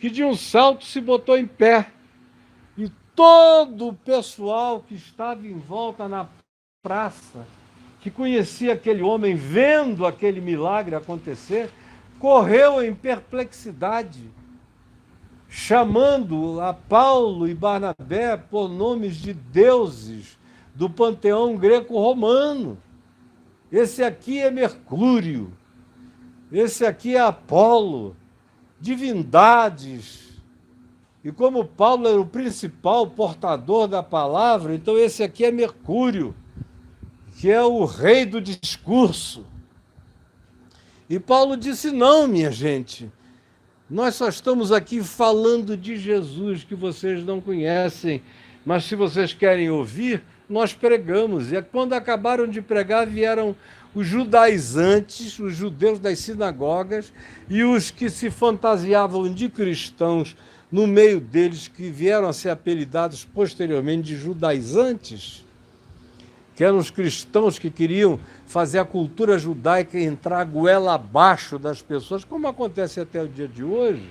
que de um salto se botou em pé. E todo o pessoal que estava em volta na praça, que conhecia aquele homem, vendo aquele milagre acontecer, correu em perplexidade, chamando a Paulo e Barnabé por nomes de deuses do panteão greco-romano. Esse aqui é Mercúrio, esse aqui é Apolo, divindades. E como Paulo era o principal portador da palavra, então esse aqui é Mercúrio, que é o rei do discurso. E Paulo disse, não, minha gente, nós só estamos aqui falando de Jesus, que vocês não conhecem, mas se vocês querem ouvir, nós pregamos. E quando acabaram de pregar, vieram os judaizantes, os judeus das sinagogas, e os que se fantasiavam de cristãos no meio deles, que vieram a ser apelidados posteriormente de judaizantes, que eram os cristãos que queriam fazer a cultura judaica entrar a goela abaixo das pessoas, como acontece até o dia de hoje,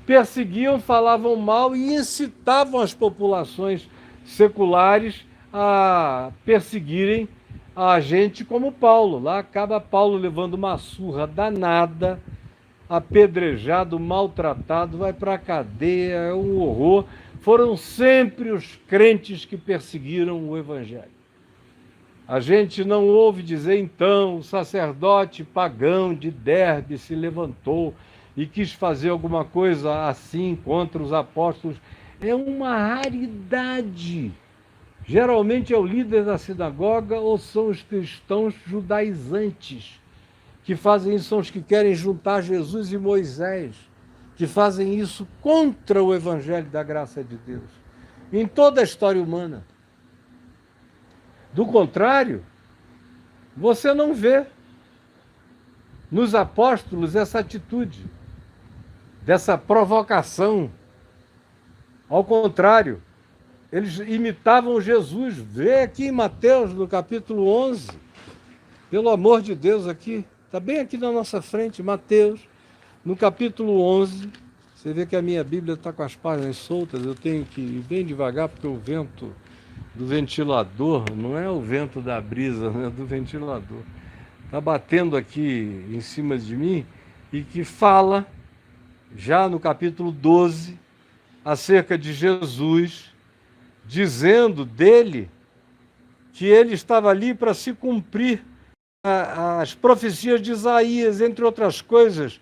perseguiam, falavam mal e incitavam as populações seculares a perseguirem a gente como Paulo. Lá acaba Paulo levando uma surra danada, apedrejado, maltratado, vai para a cadeia, é um horror. Foram sempre os crentes que perseguiram o Evangelho. A gente não ouve dizer, então, o sacerdote pagão de Derbe se levantou e quis fazer alguma coisa assim contra os apóstolos. É uma raridade. Geralmente é o líder da sinagoga ou são os cristãos judaizantes que fazem isso, são os que querem juntar Jesus e Moisés, que fazem isso contra o Evangelho da graça de Deus, em toda a história humana. Do contrário, você não vê nos apóstolos essa atitude, dessa provocação. Ao contrário, eles imitavam Jesus. Vê aqui em Mateus, no capítulo 11, pelo amor de Deus, aqui, está bem aqui na nossa frente, Mateus, no capítulo 11, você vê que a minha Bíblia está com as páginas soltas, eu tenho que ir bem devagar, porque o vento do ventilador, não é o vento da brisa, é do ventilador, está batendo aqui em cima de mim, e que fala, já no capítulo 12, acerca de Jesus, dizendo dele que ele estava ali para se cumprir as profecias de Isaías, entre outras coisas,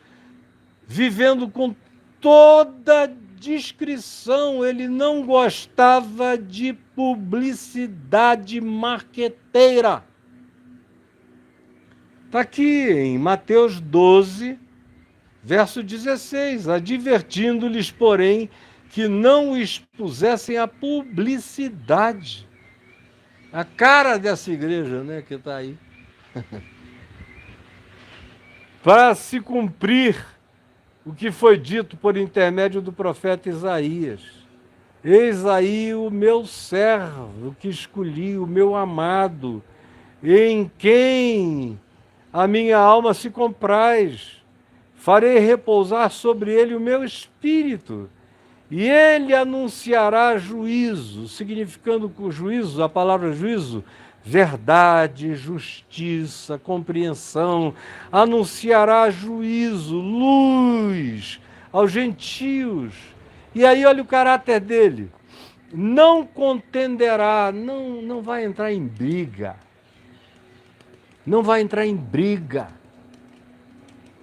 vivendo com toda discrição. Ele não gostava de publicidade marqueteira. Está aqui em Mateus 12, verso 16, advertindo-lhes, porém, que não expusessem a publicidade. A cara dessa igreja, né, que está aí. Para se cumprir o que foi dito por intermédio do profeta Isaías. Eis aí o meu servo que escolhi, o meu amado, em quem a minha alma se compraz. Farei repousar sobre ele o meu espírito, e ele anunciará juízo, significando que o juízo, a palavra juízo, verdade, justiça, compreensão, anunciará juízo, luz aos gentios. E aí olha o caráter dele, não contenderá, não vai entrar em briga, não vai entrar em briga.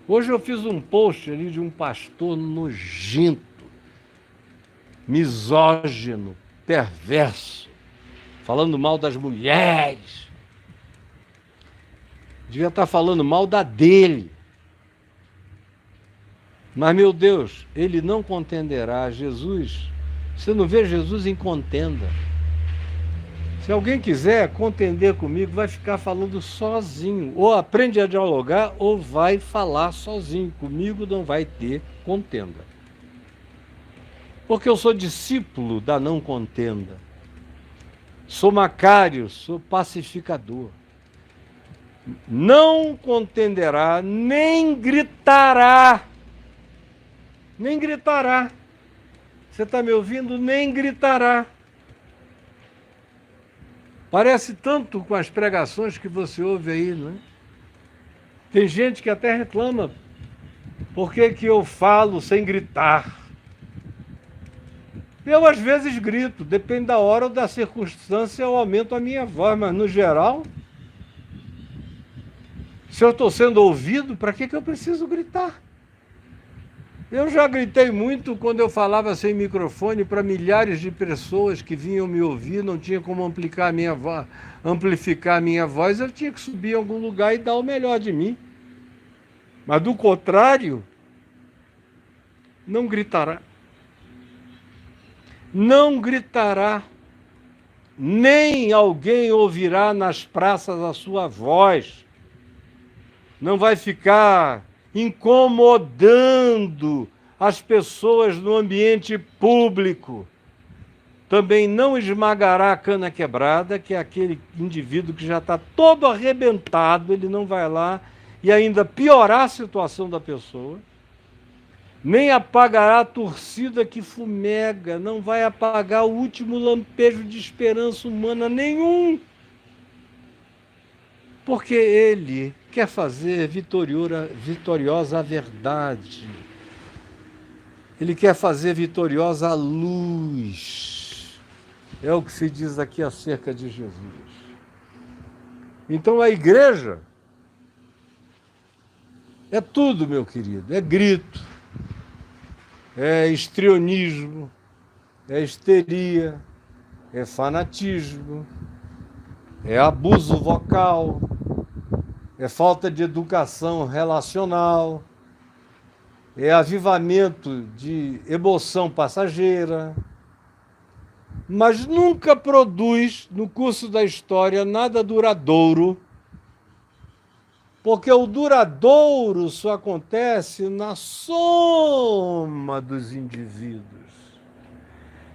Hoje eu fiz um post ali de um pastor nojento, misógino, perverso, falando mal das mulheres. Devia estar falando mal da dele. Mas, meu Deus, ele não contenderá. Jesus, você não vê Jesus em contenda. Se alguém quiser contender comigo, vai ficar falando sozinho. Ou aprende a dialogar, ou vai falar sozinho. Comigo não vai ter contenda. Porque eu sou discípulo da não contenda. Sou macário, sou pacificador. Não contenderá, nem gritará. Nem gritará. Você está me ouvindo? Nem gritará. Parece tanto com as pregações que você ouve aí, não é? Tem gente que até reclama. Por que que eu falo sem gritar? Eu, às vezes, grito. Depende da hora ou da circunstância, eu aumento a minha voz. Mas, no geral, se eu estou sendo ouvido, para que eu preciso gritar? Eu já gritei muito quando eu falava sem microfone para milhares de pessoas que vinham me ouvir, não tinha como amplificar a minha voz, eu tinha que subir em algum lugar e dar o melhor de mim. Mas, do contrário, não gritará. Não gritará, nem alguém ouvirá nas praças a sua voz. Não vai ficar incomodando as pessoas no ambiente público. Também não esmagará a cana quebrada, que é aquele indivíduo que já está todo arrebentado, ele não vai lá e ainda piorar a situação da pessoa. Nem apagará a torcida que fumega, não vai apagar o último lampejo de esperança humana nenhum. Porque ele quer fazer vitoriosa a verdade. Ele quer fazer vitoriosa a luz. É o que se diz aqui acerca de Jesus. Então a igreja é tudo, meu querido. É grito, é histrionismo, é histeria, é fanatismo, é abuso vocal, é falta de educação relacional, é avivamento de emoção passageira, mas nunca produz, no curso da história, nada duradouro, porque o duradouro só acontece na soma dos indivíduos,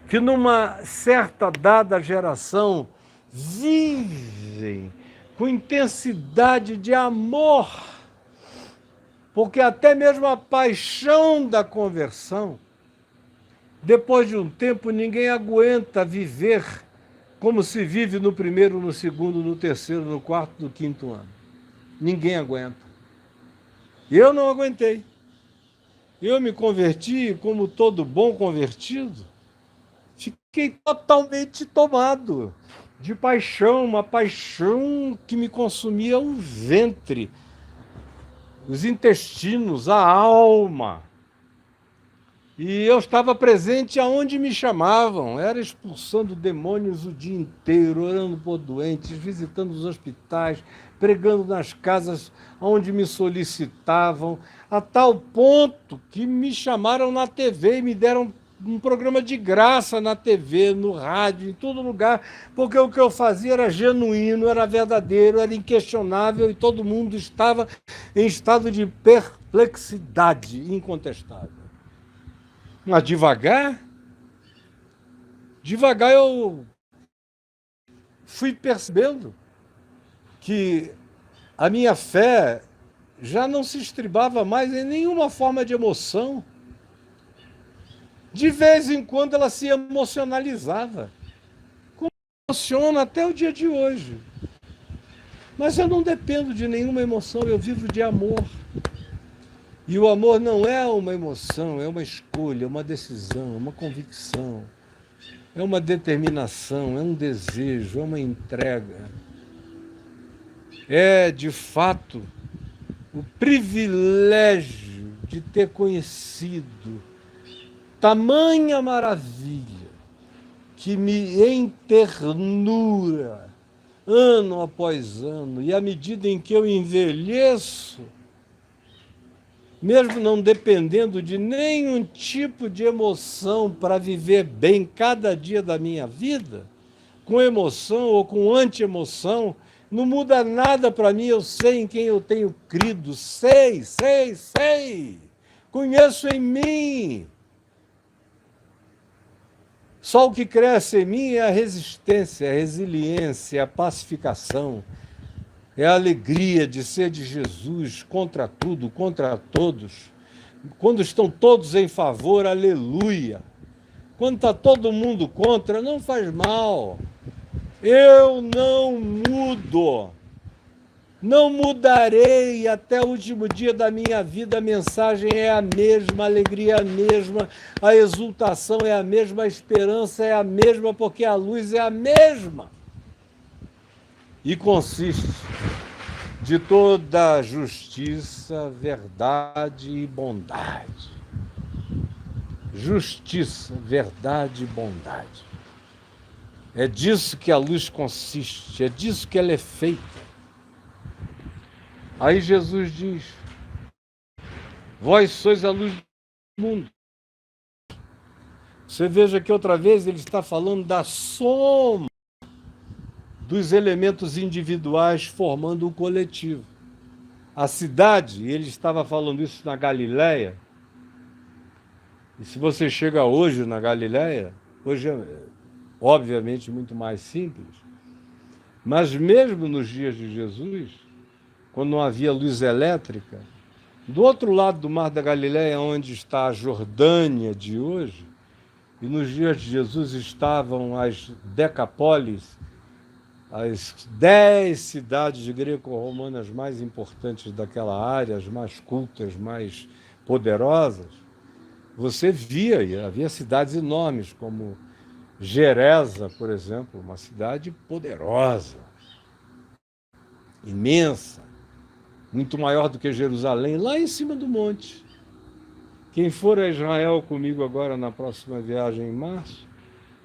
que numa certa dada geração vivem com intensidade de amor, porque até mesmo a paixão da conversão, depois de um tempo, ninguém aguenta viver como se vive no primeiro, no segundo, no terceiro, no quarto, no quinto ano. Ninguém aguenta. Eu não aguentei. Eu me converti como todo bom convertido. Fiquei totalmente tomado de paixão, uma paixão que me consumia o ventre, os intestinos, a alma. E eu estava presente aonde me chamavam, era expulsando demônios o dia inteiro, orando por doentes, visitando os hospitais, pregando nas casas onde me solicitavam, a tal ponto que me chamaram na TV e me deram um programa de graça na TV, no rádio, em todo lugar, porque o que eu fazia era genuíno, era verdadeiro, era inquestionável e todo mundo estava em estado de perplexidade incontestável. Mas devagar eu fui percebendo que a minha fé já não se estribava mais em nenhuma forma de emoção. De vez em quando ela se emocionalizava, como emociona até o dia de hoje. Mas eu não dependo de nenhuma emoção, eu vivo de amor. E o amor não é uma emoção, é uma escolha, é uma decisão, é uma convicção, é uma determinação, é um desejo, é uma entrega. É, de fato, o privilégio de ter conhecido tamanha maravilha que me enternura ano após ano, e à medida em que eu envelheço, mesmo não dependendo de nenhum tipo de emoção para viver bem cada dia da minha vida, com emoção ou com anti-emoção, não muda nada para mim, eu sei em quem eu tenho crido, sei. Conheço em mim. Só o que cresce em mim é a resistência, a resiliência, a pacificação, é a alegria de ser de Jesus contra tudo, contra todos. Quando estão todos em favor, aleluia. Quando está todo mundo contra, não faz mal. Eu não mudo. Não mudarei até o último dia da minha vida. A mensagem é a mesma, a alegria é a mesma, a exultação é a mesma, a esperança é a mesma, porque a luz é a mesma. E consiste de toda justiça, verdade e bondade. Justiça, verdade e bondade. É disso que a luz consiste, é disso que ela é feita. Aí Jesus diz: vós sois a luz do mundo. Você veja que outra vez ele está falando da soma dos elementos individuais formando o coletivo. A cidade, ele estava falando isso na Galileia, e se você chega hoje na Galileia, hoje é obviamente muito mais simples, mas mesmo nos dias de Jesus, quando não havia luz elétrica, do outro lado do Mar da Galileia, onde está a Jordânia de hoje, e nos dias de Jesus estavam as Decapólis, as 10 cidades greco-romanas mais importantes daquela área, as mais cultas, mais poderosas, você via, havia cidades enormes, como Gerasa, por exemplo, uma cidade poderosa, imensa, muito maior do que Jerusalém, lá em cima do monte. Quem for a Israel comigo agora na próxima viagem em março,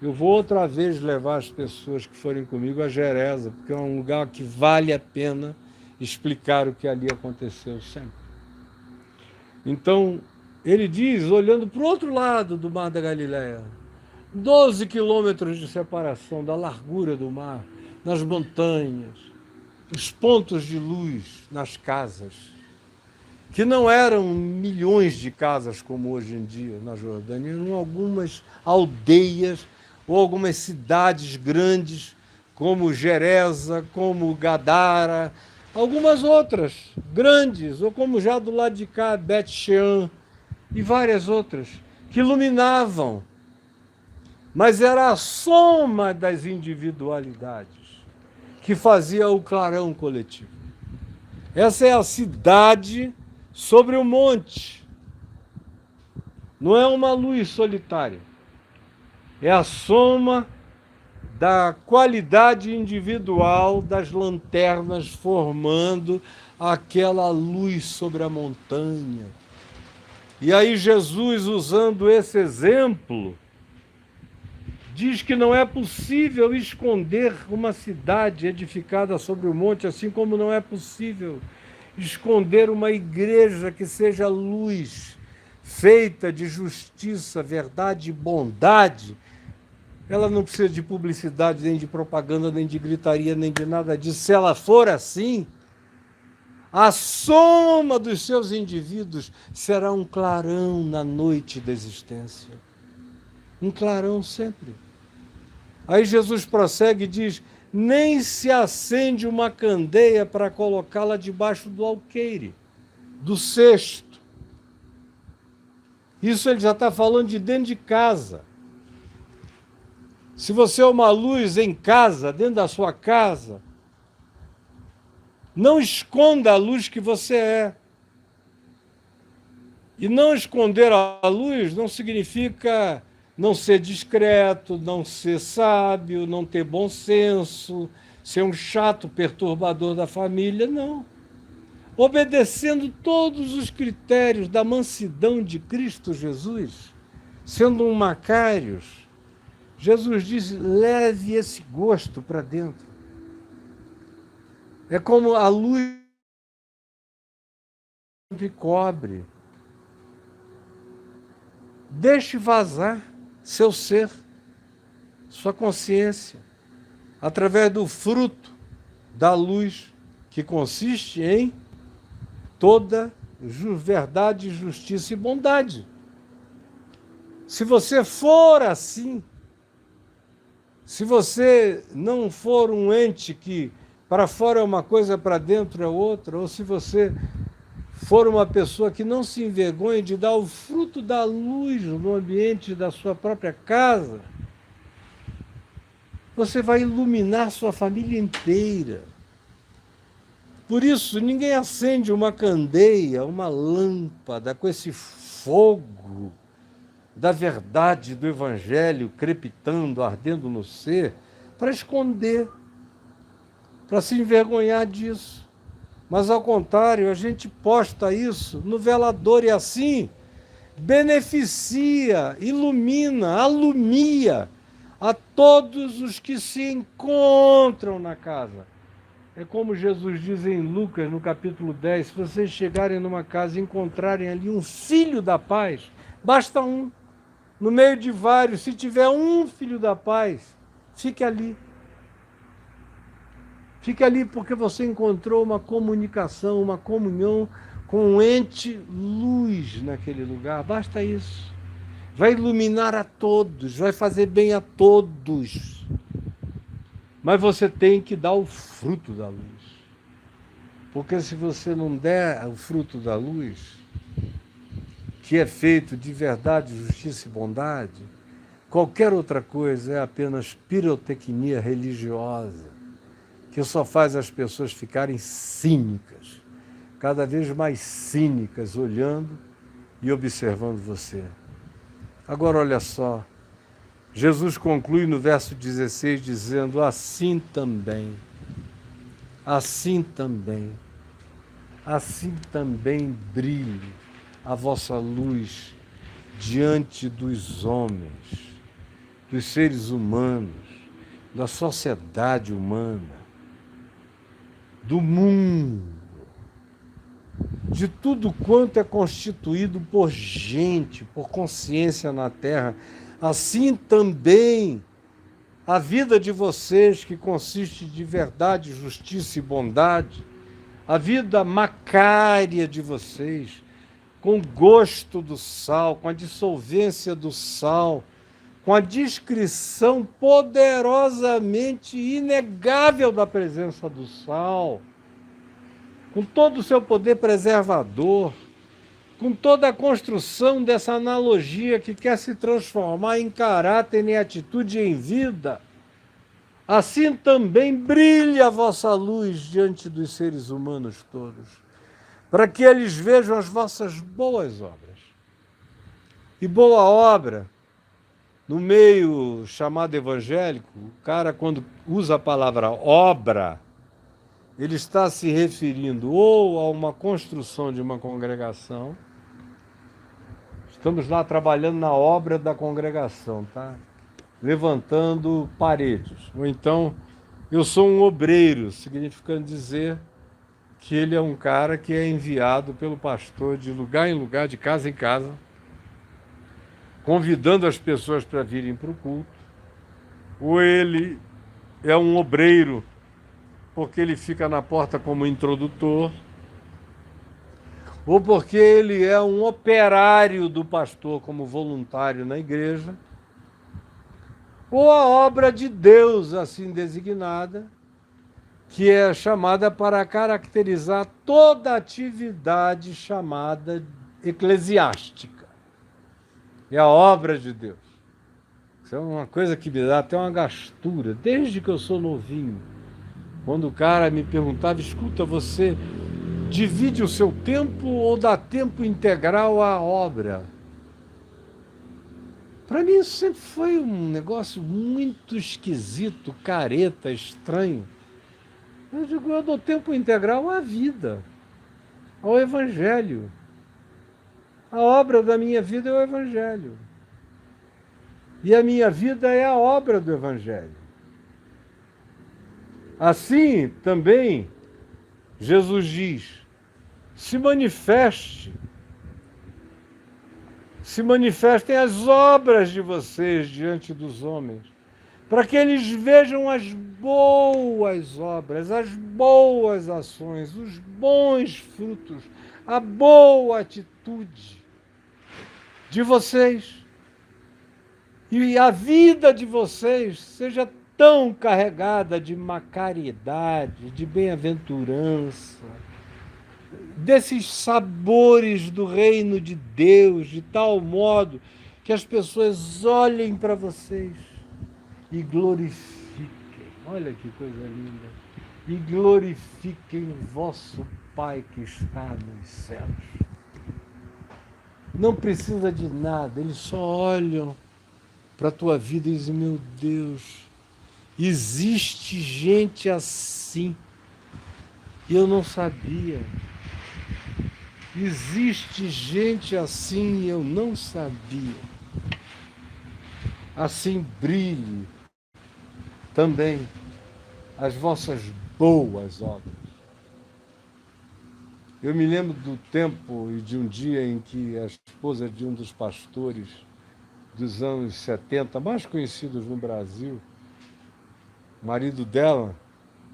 eu vou outra vez levar as pessoas que forem comigo a Gerasa, porque é um lugar que vale a pena explicar o que ali aconteceu sempre. Então, ele diz, olhando para o outro lado do Mar da Galileia, 12 quilômetros de separação da largura do mar, nas montanhas, os pontos de luz nas casas, que não eram milhões de casas como hoje em dia na Jordânia, eram algumas aldeias ou algumas cidades grandes, como Gerasa, como Gadara, algumas outras grandes, ou como já do lado de cá, Bet-Shean, e várias outras, que iluminavam. Mas era a soma das individualidades que fazia o clarão coletivo. Essa é a cidade sobre o monte. Não é uma luz solitária. É a soma da qualidade individual das lanternas formando aquela luz sobre a montanha. E aí Jesus, usando esse exemplo, diz que não é possível esconder uma cidade edificada sobre o monte, assim como não é possível esconder uma igreja que seja luz, feita de justiça, verdade e bondade. Ela não precisa de publicidade, nem de propaganda, nem de gritaria, nem de nada disso. Se ela for assim, a soma dos seus indivíduos será um clarão na noite da existência. Um clarão sempre. Aí Jesus prossegue e diz: nem se acende uma candeia para colocá-la debaixo do alqueire, do cesto. Isso ele já está falando de dentro de casa. Se você é uma luz em casa, dentro da sua casa, não esconda a luz que você é. E não esconder a luz não significa não ser discreto, não ser sábio, não ter bom senso, ser um chato perturbador da família, não. Obedecendo todos os critérios da mansidão de Cristo Jesus, sendo um Macários, Jesus diz: leve esse gosto para dentro. É como a luz que cobre. Deixe vazar seu ser, sua consciência. através do fruto da luz, que consiste em toda verdade, justiça e bondade. Se você for assim, se você não for um ente que para fora é uma coisa, para dentro é outra, ou se você for uma pessoa que não se envergonha de dar o fruto da luz no ambiente da sua própria casa, você vai iluminar sua família inteira. Por isso, ninguém acende uma candeia, uma lâmpada com esse fogo da verdade do Evangelho crepitando, ardendo no ser, para esconder, para se envergonhar disso. Mas, ao contrário, a gente posta isso no velador e assim beneficia, ilumina, alumia a todos os que se encontram na casa. É como Jesus diz em Lucas, no capítulo 10, se vocês chegarem numa casa e encontrarem ali um filho da paz, basta um, no meio de vários, se tiver um filho da paz, fique ali. Fique ali porque você encontrou uma comunicação, uma comunhão com um ente luz naquele lugar, basta isso. Vai iluminar a todos, vai fazer bem a todos. Mas você tem que dar o fruto da luz. Porque se você não der o fruto da luz, que é feito de verdade, justiça e bondade, qualquer outra coisa é apenas pirotecnia religiosa, que só faz as pessoas ficarem cínicas, cada vez mais cínicas, olhando e observando você. Agora, olha só, Jesus conclui no verso 16 dizendo: assim também brilhe a vossa luz diante dos homens, dos seres humanos, da sociedade humana, do mundo, de tudo quanto é constituído por gente, por consciência na Terra. Assim também a vida de vocês, que consiste de verdade, justiça e bondade, a vida macária de vocês, com o gosto do sal, com a dissolvência do sal, com a descrição poderosamente inegável da presença do sal, com todo o seu poder preservador, com toda a construção dessa analogia que quer se transformar em caráter, em atitude e em vida, assim também brilha a vossa luz diante dos seres humanos todos, para que eles vejam as vossas boas obras. E boa obra, no meio chamado evangélico, o cara, quando usa a palavra obra, ele está se referindo ou a uma construção de uma congregação. Estamos lá trabalhando na obra da congregação, tá? Levantando paredes. Ou então, eu sou um obreiro, significando dizer que ele é um cara que é enviado pelo pastor de lugar em lugar, de casa em casa, convidando as pessoas para virem para o culto. Ou ele é um obreiro, porque ele fica na porta como introdutor, ou porque ele é um operário do pastor como voluntário na igreja, ou a obra de Deus assim designada, que é chamada para caracterizar toda atividade chamada eclesiástica. É a obra de Deus. Isso é uma coisa que me dá até uma gastura, desde que eu sou novinho. Quando o cara me perguntava: escuta, você divide o seu tempo ou dá tempo integral à obra? Para mim isso sempre foi um negócio muito esquisito, careta, estranho. Eu digo, eu dou tempo integral à vida, ao Evangelho. A obra da minha vida é o Evangelho. E a minha vida é a obra do Evangelho. Assim também, Jesus diz: se manifestem as obras de vocês diante dos homens, para que eles vejam as boas obras, as boas ações, os bons frutos, a boa atitude de vocês. E a vida de vocês seja tão carregada de caridade, de bem-aventurança, desses sabores do reino de Deus, de tal modo que as pessoas olhem para vocês e glorifiquem. Olha que coisa linda. E glorifiquem vosso Pai que está nos céus. Não precisa de nada, eles só olham para a tua vida e dizem: meu Deus, existe gente assim. E eu não sabia. Existe gente assim e eu não sabia. Assim brilhe também as vossas boas obras. Eu me lembro do tempo e de um dia em que a esposa de um dos pastores dos anos 70, mais conhecidos no Brasil, o marido dela,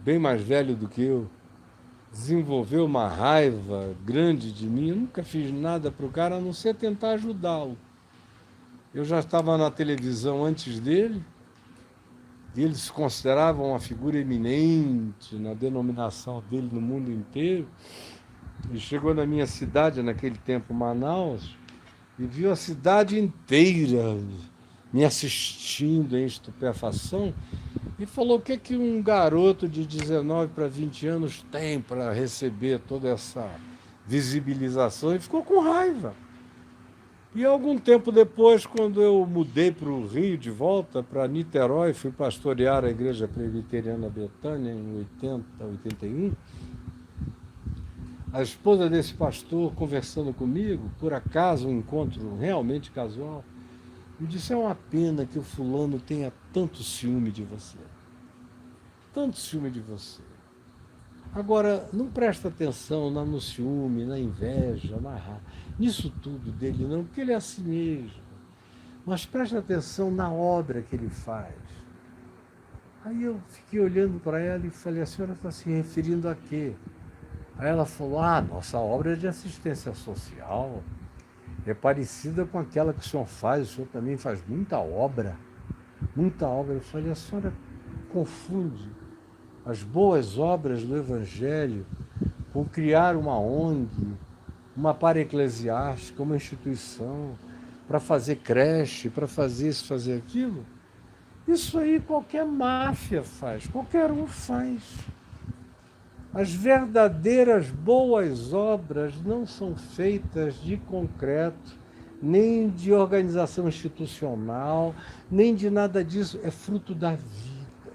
bem mais velho do que eu, desenvolveu uma raiva grande de mim. Eu nunca fiz nada para o cara, a não ser tentar ajudá-lo. Eu já estava na televisão antes dele, e ele se considerava uma figura eminente na denominação dele no mundo inteiro. E chegou na minha cidade, naquele tempo, Manaus, e viu a cidade inteira me assistindo em estupefação, e falou: o que é que um garoto de 19 para 20 anos tem para receber toda essa visibilização? E ficou com raiva. E algum tempo depois, quando eu mudei para o Rio de volta, para Niterói, fui pastorear a Igreja Presbiteriana Betânia em 81, a esposa desse pastor, conversando comigo, por acaso, um encontro realmente casual, me disse: é uma pena que o fulano tenha tanto ciúme de você. Tanto ciúme de você. Agora, não presta atenção no ciúme, na inveja, nisso tudo dele não, porque ele é assim mesmo. Mas presta atenção na obra que ele faz. Aí eu fiquei olhando para ela e falei: a senhora está se referindo a quê? Aí ela falou: nossa obra é de assistência social. É parecida com aquela que o senhor faz, o senhor também faz muita obra. Muita obra. Eu falei: a senhora confunde as boas obras do Evangelho com criar uma ONG, uma para-eclesiástica, uma instituição, para fazer creche, para fazer isso, fazer aquilo. Isso aí qualquer máfia faz, qualquer um faz. As verdadeiras boas obras não são feitas de concreto, nem de organização institucional, nem de nada disso. É fruto da vida,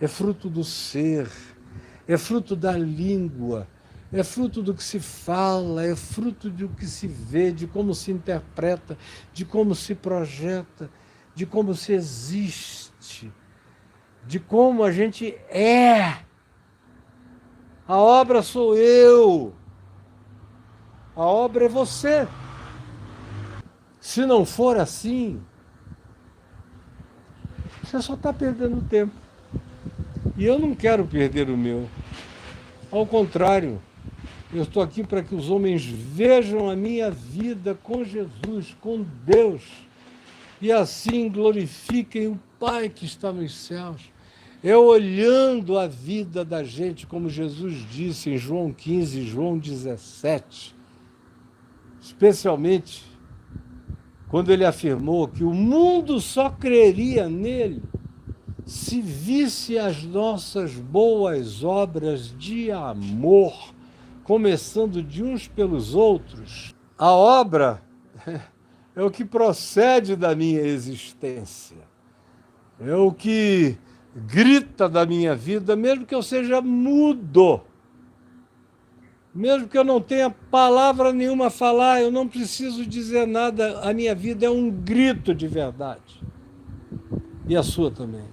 é fruto do ser, é fruto da língua, é fruto do que se fala, é fruto do que se vê, de como se interpreta, de como se projeta, de como se existe, de como a gente é. A obra sou eu. A obra é você. Se não for assim, você só está perdendo tempo. E eu não quero perder o meu. Ao contrário, eu estou aqui para que os homens vejam a minha vida com Jesus, com Deus, e assim glorifiquem o Pai que está nos céus. É olhando a vida da gente, como Jesus disse em João 15, João 17, especialmente quando ele afirmou que o mundo só creria nele se visse as nossas boas obras de amor, começando de uns pelos outros. A obra é o que procede da minha existência, é o que grita da minha vida, mesmo que eu seja mudo, mesmo que eu não tenha palavra nenhuma a falar, eu não preciso dizer nada, a minha vida é um grito de verdade. E a sua também.